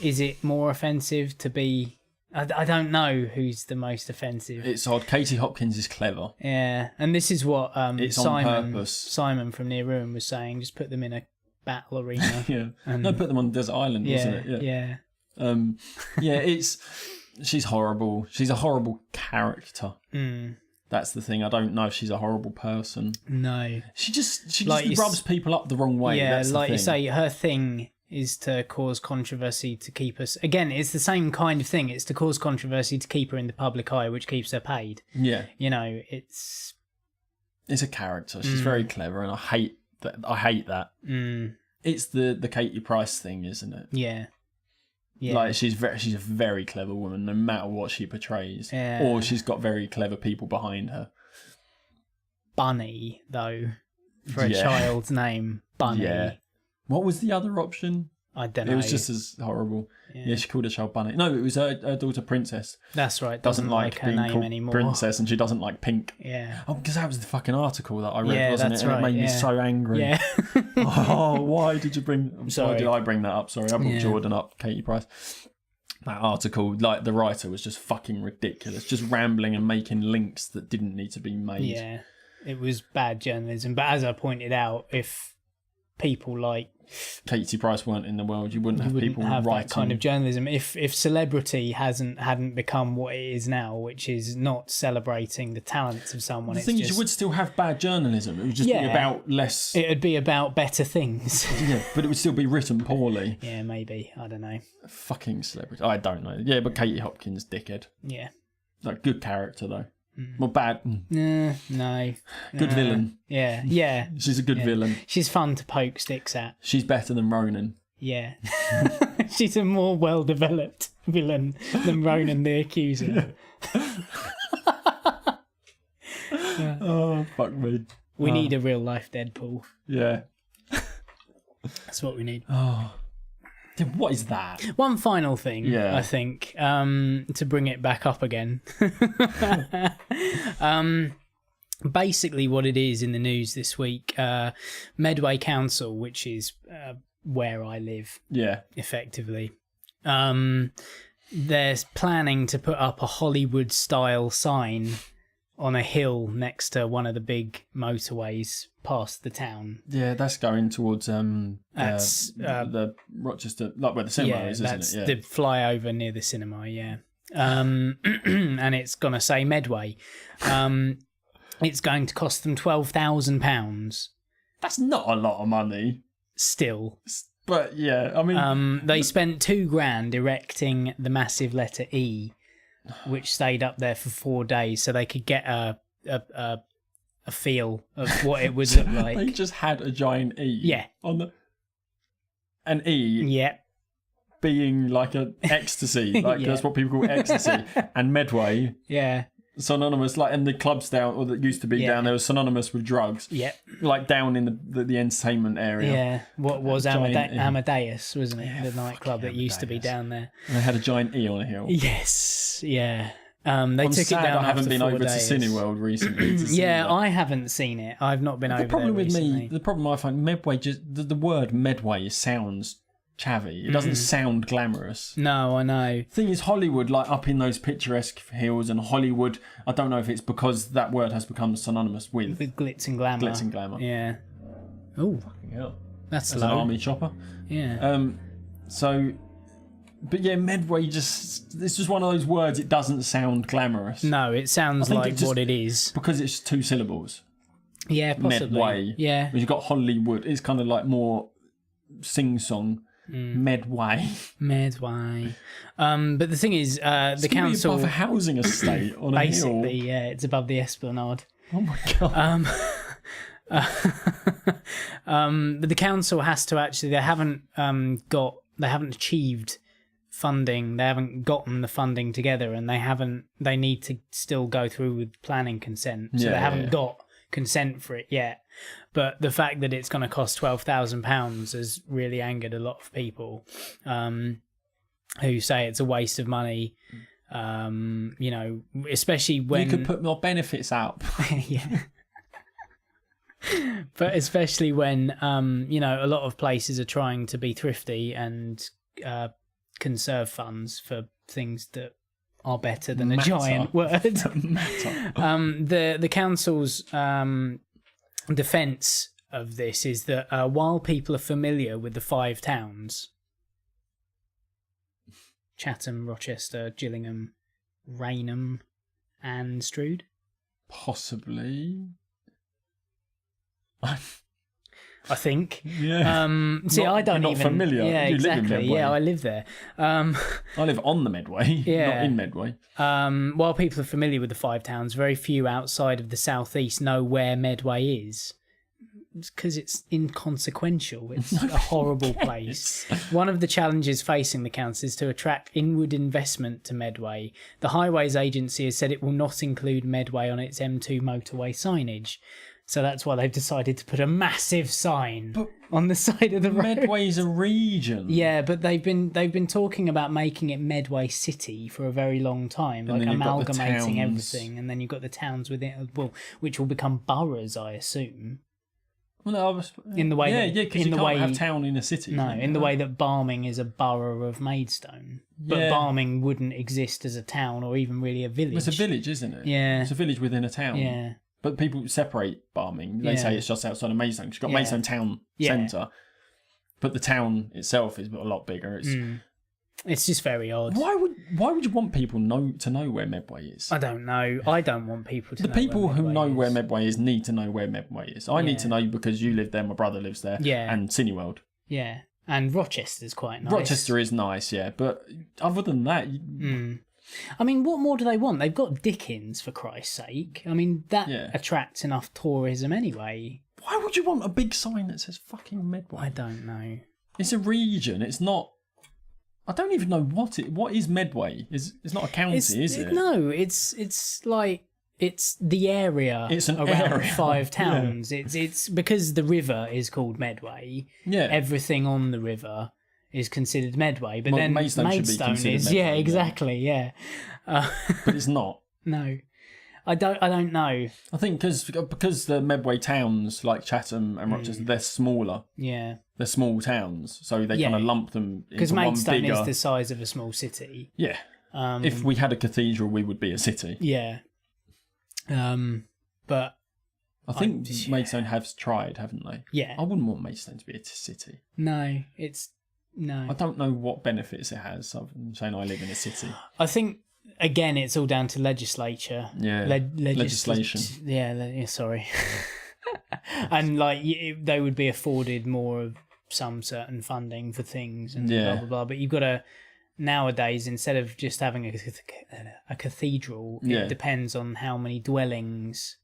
Speaker 4: is it more offensive to be... I don't know who's the most offensive.
Speaker 5: It's odd. Katie Hopkins is clever.
Speaker 4: Yeah, and this is what
Speaker 5: it's on purpose.
Speaker 4: Simon from Near Ruin was saying. Just put them in a battle arena.
Speaker 5: Yeah. No, put them on Desert Island, wasn't it?
Speaker 4: Yeah.
Speaker 5: She's horrible. She's a horrible character. That's the thing. I don't know if she's a horrible person.
Speaker 4: No.
Speaker 5: She just rubs people up the wrong way.
Speaker 4: Yeah,
Speaker 5: that's
Speaker 4: like
Speaker 5: the
Speaker 4: you
Speaker 5: thing.
Speaker 4: say, her thing is to cause controversy to keep us... Again, it's the same kind of thing. It's to cause controversy to keep her in the public eye, which keeps her paid.
Speaker 5: Yeah.
Speaker 4: You know, it's
Speaker 5: a character. She's very clever, and I hate that. It's the Katie Price thing, isn't it?
Speaker 4: Yeah. Yeah.
Speaker 5: Like she's a very clever woman, no matter what she portrays.
Speaker 4: Yeah.
Speaker 5: Or she's got very clever people behind her.
Speaker 4: Bunny, though, for a child's name. Bunny.
Speaker 5: Yeah. What was the other option?
Speaker 4: I don't know.
Speaker 5: It was just as horrible. Yeah, she called her child Bunny. No, it was her daughter Princess.
Speaker 4: That's right.
Speaker 5: Doesn't like
Speaker 4: her
Speaker 5: being
Speaker 4: name
Speaker 5: called
Speaker 4: anymore.
Speaker 5: Princess, and she doesn't like pink.
Speaker 4: Yeah.
Speaker 5: Oh, because that was the fucking article that I read, wasn't it? And
Speaker 4: right,
Speaker 5: it made me so angry.
Speaker 4: Yeah.
Speaker 5: Oh, why did you bring...
Speaker 4: Sorry.
Speaker 5: Why did I bring that up? Sorry, I brought Jordan up, Katie Price. That article, like, the writer was just fucking ridiculous. Just rambling and making links that didn't need to be made.
Speaker 4: Yeah. It was bad journalism. But as I pointed out, if people like
Speaker 5: Katie Price weren't in the world, you wouldn't have people
Speaker 4: have
Speaker 5: writing
Speaker 4: that kind of journalism. If celebrity hadn't become what it is now, which is not celebrating the talents of someone,
Speaker 5: the thing is, you would still have bad journalism. It would just be about less.
Speaker 4: It would be about better things.
Speaker 5: Yeah, but it would still be written poorly.
Speaker 4: Yeah, maybe. I don't know.
Speaker 5: Fucking celebrity. I don't know. Yeah, but Katie Hopkins, dickhead.
Speaker 4: Yeah.
Speaker 5: Like, good character though. Well, bad.
Speaker 4: No.
Speaker 5: Good villain.
Speaker 4: Yeah.
Speaker 5: She's a good villain.
Speaker 4: She's fun to poke sticks at.
Speaker 5: She's better than Ronan.
Speaker 4: Yeah. She's a more well-developed villain than Ronan the Accuser.
Speaker 5: Oh, fuck me.
Speaker 4: We need a real-life Deadpool.
Speaker 5: Yeah.
Speaker 4: That's what we need.
Speaker 5: Oh. What is that?
Speaker 4: One final thing, I think, to bring it back up again. Basically what it is in the news this week, Medway Council, which is where I live.
Speaker 5: Yeah.
Speaker 4: Effectively. They're planning to put up a Hollywood-style sign on a hill next to one of the big motorways past the town.
Speaker 5: Yeah, that's going towards
Speaker 4: that's
Speaker 5: the Rochester, like where the cinema is, isn't
Speaker 4: that's
Speaker 5: it? Yeah,
Speaker 4: the flyover near the cinema. Yeah, and it's gonna say Medway. It's going to cost them £12,000.
Speaker 5: That's not a lot of money.
Speaker 4: Still.
Speaker 5: But yeah, I mean,
Speaker 4: they spent £2,000 erecting the massive letter E, which stayed up there for 4 days, so they could get a feel of what it would look like.
Speaker 5: They just had a giant E.
Speaker 4: Yeah.
Speaker 5: On an E.
Speaker 4: Yeah.
Speaker 5: Being like an ecstasy, like that's what people call ecstasy, and Medway.
Speaker 4: Yeah.
Speaker 5: Synonymous, like, and the clubs down, or that used to be down there, was synonymous with drugs.
Speaker 4: Yep.
Speaker 5: Like down in the entertainment area.
Speaker 4: Yeah. What was Amadeus, wasn't it? The nightclub that used to be down there.
Speaker 5: And they had a giant E on a hill.
Speaker 4: Yes. Yeah. They
Speaker 5: I'm
Speaker 4: took
Speaker 5: sad
Speaker 4: it down.
Speaker 5: I haven't been over
Speaker 4: days.
Speaker 5: to Cineworld recently.
Speaker 4: Yeah, I haven't seen it. I've not been over there.
Speaker 5: The problem with
Speaker 4: recently.
Speaker 5: the problem I find, Medway, just the word Medway sounds chavvy. It doesn't sound glamorous.
Speaker 4: No, I know.
Speaker 5: Thing is, Hollywood, like up in those picturesque hills, and Hollywood, I don't know if it's because that word has become synonymous with
Speaker 4: glitz and glamour.
Speaker 5: Glitz and glamour.
Speaker 4: Yeah. Oh,
Speaker 5: fucking hell.
Speaker 4: That's
Speaker 5: an
Speaker 4: low.
Speaker 5: army chopper.
Speaker 4: Yeah.
Speaker 5: But yeah, Medway it's just one of those words. It doesn't sound glamorous.
Speaker 4: No, it sounds like what it is
Speaker 5: because it's 2 syllables.
Speaker 4: Yeah, possibly.
Speaker 5: Medway.
Speaker 4: Yeah.
Speaker 5: You've got Hollywood. It's kind of like more sing-song. Medway.
Speaker 4: But the thing is, the council
Speaker 5: above a housing estate on a
Speaker 4: basically,
Speaker 5: hill.
Speaker 4: yeah, it's above the Esplanade.
Speaker 5: Oh my god.
Speaker 4: But the council has to actually. They haven't achieved funding. They haven't gotten the funding together, and they need to still go through with planning consent. So they haven't got consent for it yet. But the fact that it's going to cost £12,000 has really angered a lot of people who say it's a waste of money. Especially when
Speaker 5: you could put more benefits up.
Speaker 4: Yeah. But especially when a lot of places are trying to be thrifty and conserve funds for things that are better than a giant word. The council's defence of this is that while people are familiar with the 5 towns, Chatham, Rochester, Gillingham, Rainham and Strood,
Speaker 5: possibly,
Speaker 4: I think.
Speaker 5: Yeah.
Speaker 4: I don't
Speaker 5: not
Speaker 4: even
Speaker 5: familiar.
Speaker 4: Yeah,
Speaker 5: You
Speaker 4: exactly.
Speaker 5: live in Medway.
Speaker 4: Yeah, I live there.
Speaker 5: I live on the Medway,
Speaker 4: Yeah.
Speaker 5: not in Medway.
Speaker 4: While people are familiar with the 5 towns, very few outside of the southeast know where Medway is. Because it's inconsequential. It's a horrible place. One of the challenges facing the council is to attract inward investment to Medway. The Highways Agency has said it will not include Medway on its M2 motorway signage. So that's why they've decided to put a massive sign on the side of the road.
Speaker 5: Medway's a region.
Speaker 4: Yeah, but they've been talking about making it Medway City for a very long time,
Speaker 5: And
Speaker 4: like
Speaker 5: then you've got the
Speaker 4: amalgamating
Speaker 5: towns.
Speaker 4: everything, and then you've got the towns within, which will become boroughs, I assume.
Speaker 5: Well, no,
Speaker 4: In the way
Speaker 5: because you can't have town in a city.
Speaker 4: No, in the way that Barming is a borough of Maidstone, but
Speaker 5: Yeah.
Speaker 4: Barming wouldn't exist as a town or even really a village.
Speaker 5: It's a village, isn't it?
Speaker 4: Yeah.
Speaker 5: It's a village within a town.
Speaker 4: Yeah.
Speaker 5: But people separate Barming. They
Speaker 4: Yeah.
Speaker 5: say it's just outside of Maidstone. 'Cause you've got
Speaker 4: Yeah.
Speaker 5: Maidstone town
Speaker 4: Yeah.
Speaker 5: centre, but the town itself is a lot bigger.
Speaker 4: It's just very odd.
Speaker 5: Why would you want people to know where Medway is?
Speaker 4: I don't know. I don't want people to
Speaker 5: The
Speaker 4: know
Speaker 5: people
Speaker 4: where
Speaker 5: who
Speaker 4: Medway
Speaker 5: know
Speaker 4: is.
Speaker 5: where Medway is need to know where Medway is. I need to know because you live there, my brother lives there,
Speaker 4: Yeah.
Speaker 5: and Cineworld.
Speaker 4: Yeah, and Rochester's quite nice.
Speaker 5: Rochester is nice, yeah, but other than that,
Speaker 4: I mean, what more do they want? They've got Dickens, for Christ's sake. I mean, that
Speaker 5: Yeah.
Speaker 4: attracts enough tourism anyway.
Speaker 5: why would you want a big sign that says fucking Medway?
Speaker 4: I don't know.
Speaker 5: It's a region. It's not. I don't even know what is Medway. It's not a county, is it?
Speaker 4: No, it's like it's the area.
Speaker 5: It's an
Speaker 4: around
Speaker 5: area.
Speaker 4: 5 towns. It's because the river is called Medway.
Speaker 5: Yeah.
Speaker 4: Everything on the river is considered Medway, but
Speaker 5: Well,
Speaker 4: then
Speaker 5: Maidstone should be
Speaker 4: Maidstone
Speaker 5: considered
Speaker 4: is
Speaker 5: Medway,
Speaker 4: yeah,
Speaker 5: yeah.
Speaker 4: exactly, yeah.
Speaker 5: But it's not.
Speaker 4: No. I don't know.
Speaker 5: I think because the Medway towns like Chatham and Rochester, they're smaller.
Speaker 4: Yeah.
Speaker 5: They're small towns, so they kind of lump them into one
Speaker 4: Maidstone
Speaker 5: bigger.
Speaker 4: is the size of a small city.
Speaker 5: Yeah. If we had a cathedral, we would be a city.
Speaker 4: Yeah. But
Speaker 5: I think Maidstone has tried, haven't they?
Speaker 4: Yeah.
Speaker 5: I wouldn't want Maidstone to be a city.
Speaker 4: No.
Speaker 5: I don't know what benefits it has. I'm saying I live in a city.
Speaker 4: I think, again, it's all down to legislature.
Speaker 5: Yeah. Legislation.
Speaker 4: Yeah, sorry. And like they would be afforded more of some certain funding for things and blah blah blah. But you've got to nowadays, instead of just having a cathedral, it depends on how many dwellings,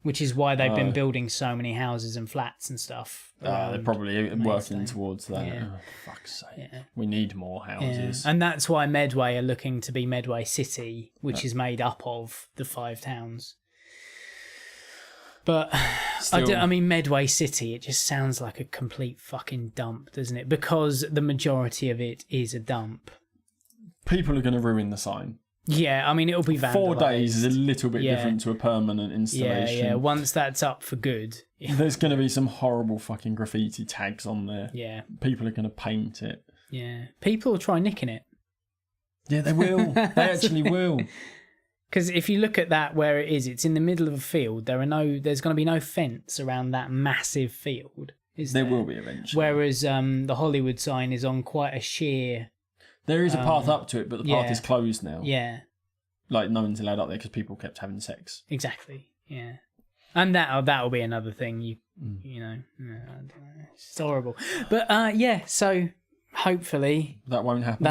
Speaker 4: which is why they've been building so many houses and flats and stuff.
Speaker 5: They're probably working towards that. Yeah. Oh, fuck's sake. Yeah. We need more houses.
Speaker 4: Yeah. And that's why Medway are looking to be Medway City, which is made up of the 5 towns. But I mean, Medway City, it just sounds like a complete fucking dump, doesn't it? Because the majority of it is a dump.
Speaker 5: People are going to ruin the sign.
Speaker 4: Yeah, I mean, it'll be vandalised.
Speaker 5: 4 days is a little bit different to a permanent installation.
Speaker 4: Yeah. Once that's up for good.
Speaker 5: There's going to be some horrible fucking graffiti tags on there.
Speaker 4: Yeah.
Speaker 5: People are going to paint it.
Speaker 4: Yeah. People will try nicking it.
Speaker 5: Yeah, they will. They actually will.
Speaker 4: Because if you look at that where it is, it's in the middle of a field. There's going to be no fence around that massive field, is there?
Speaker 5: There will be eventually.
Speaker 4: Whereas the Hollywood sign is on quite a sheer...
Speaker 5: There is a path up to it, but the path is closed now.
Speaker 4: Yeah.
Speaker 5: Like, no one's allowed up there because people kept having sex.
Speaker 4: Exactly, yeah. And that'll be another thing, you know. I don't know. It's horrible. But, so... Hopefully
Speaker 5: that won't happen.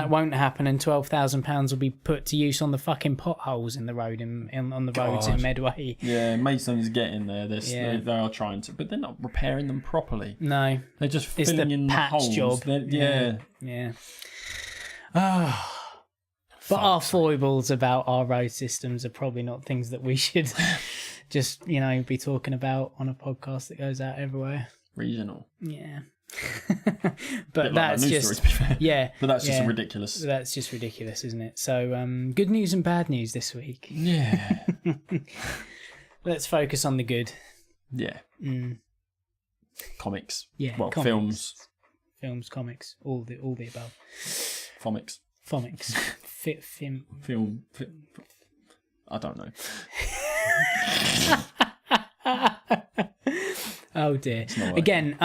Speaker 4: And £12,000 will be put to use on the fucking potholes in the road on the roads in Medway.
Speaker 5: Yeah, Maidstone's getting there. They are trying to, but they're not repairing them properly.
Speaker 4: No,
Speaker 5: they're just filling in the holes.
Speaker 4: Job. Yeah. But our foibles about our road systems are probably not things that we should just be talking about on a podcast that goes out everywhere.
Speaker 5: Regional.
Speaker 4: Yeah. But that's just
Speaker 5: story, but that's just ridiculous.
Speaker 4: That's just ridiculous, isn't it? So good news and bad news this week.
Speaker 5: Yeah.
Speaker 4: Let's focus on the good.
Speaker 5: Yeah. Comics.
Speaker 4: Yeah.
Speaker 5: Well,
Speaker 4: comics. Films, comics, all the above.
Speaker 5: Fomics. Film. I don't know.
Speaker 4: Oh dear. Again,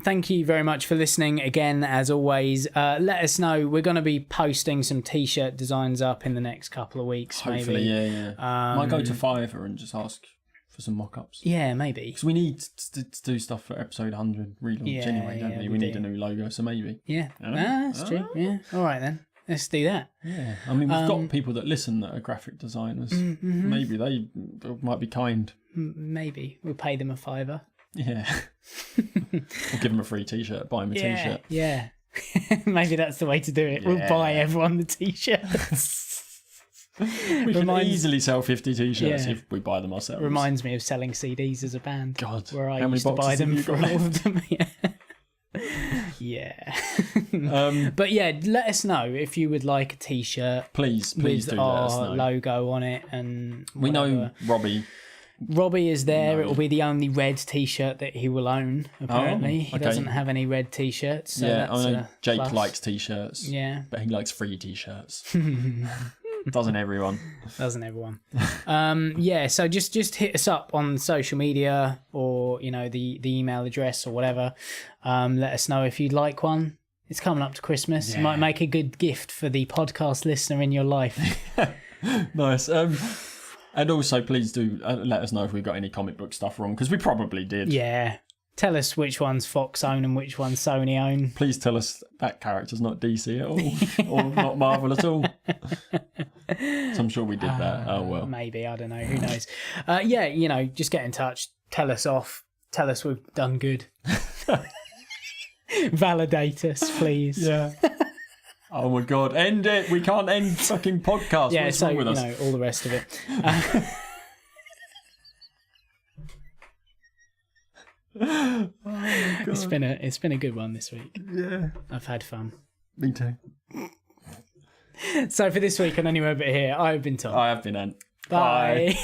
Speaker 4: thank you very much for listening. Again, as always, let us know. We're going to be posting some t-shirt designs up in the next couple of weeks.
Speaker 5: Hopefully,
Speaker 4: maybe.
Speaker 5: yeah. Might go to Fiverr and just ask for some mock-ups.
Speaker 4: Yeah, maybe.
Speaker 5: Because we need to do stuff for episode 100 relaunch anyway, don't we? We need a new logo, so maybe.
Speaker 4: Yeah, that's true. Yeah. All right then. Let's do that.
Speaker 5: Yeah. I mean, we've got people that listen that are graphic designers. Mm-hmm. Maybe they might be kind.
Speaker 4: Maybe. We'll pay them a $5.
Speaker 5: Yeah. We'll give them a free t-shirt. Buy them a t-shirt.
Speaker 4: Yeah. Maybe that's the way to do it. Yeah. We'll buy everyone the t-shirts.
Speaker 5: We can easily sell 50 t-shirts if we buy them ourselves.
Speaker 4: Reminds me of selling CDs as a band.
Speaker 5: God.
Speaker 4: Where I used to buy them for all of them. Yeah. But yeah, let us know if you would like a t-shirt.
Speaker 5: Please
Speaker 4: with
Speaker 5: do
Speaker 4: our
Speaker 5: let us know.
Speaker 4: Logo on it, and
Speaker 5: we know
Speaker 4: Robbie is there. It will be the only red t-shirt that he will own, apparently. He doesn't have any red t-shirts. So
Speaker 5: yeah,
Speaker 4: that's
Speaker 5: I know Jake likes t-shirts.
Speaker 4: Yeah.
Speaker 5: But he likes free t-shirts. Doesn't everyone?
Speaker 4: So just hit us up on social media or, the email address or whatever. Let us know if you'd like one. It's coming up to Christmas.
Speaker 5: Yeah.
Speaker 4: It might make a good gift for the podcast listener in your life.
Speaker 5: Nice. And also, please do let us know if we got any comic book stuff wrong, because we probably did.
Speaker 4: Yeah. Tell us which one's Fox own and which one's Sony own.
Speaker 5: Please tell us that character's not DC at all, or not Marvel at all. So I'm sure we did that. Oh, well.
Speaker 4: Maybe. I don't know. Who knows? Just get in touch. Tell us off. Tell us we've done good. Validate us, please.
Speaker 5: Yeah. Oh my God, end it. We can't end fucking podcast.
Speaker 4: Yeah,
Speaker 5: What's wrong with us?
Speaker 4: All the rest of it.
Speaker 5: Oh my God.
Speaker 4: It's been a good one this week.
Speaker 5: Yeah.
Speaker 4: I've had fun.
Speaker 5: Me too.
Speaker 4: So for this week on Anywhere But Here, I've been Tom.
Speaker 5: I have been Ant.
Speaker 4: Bye.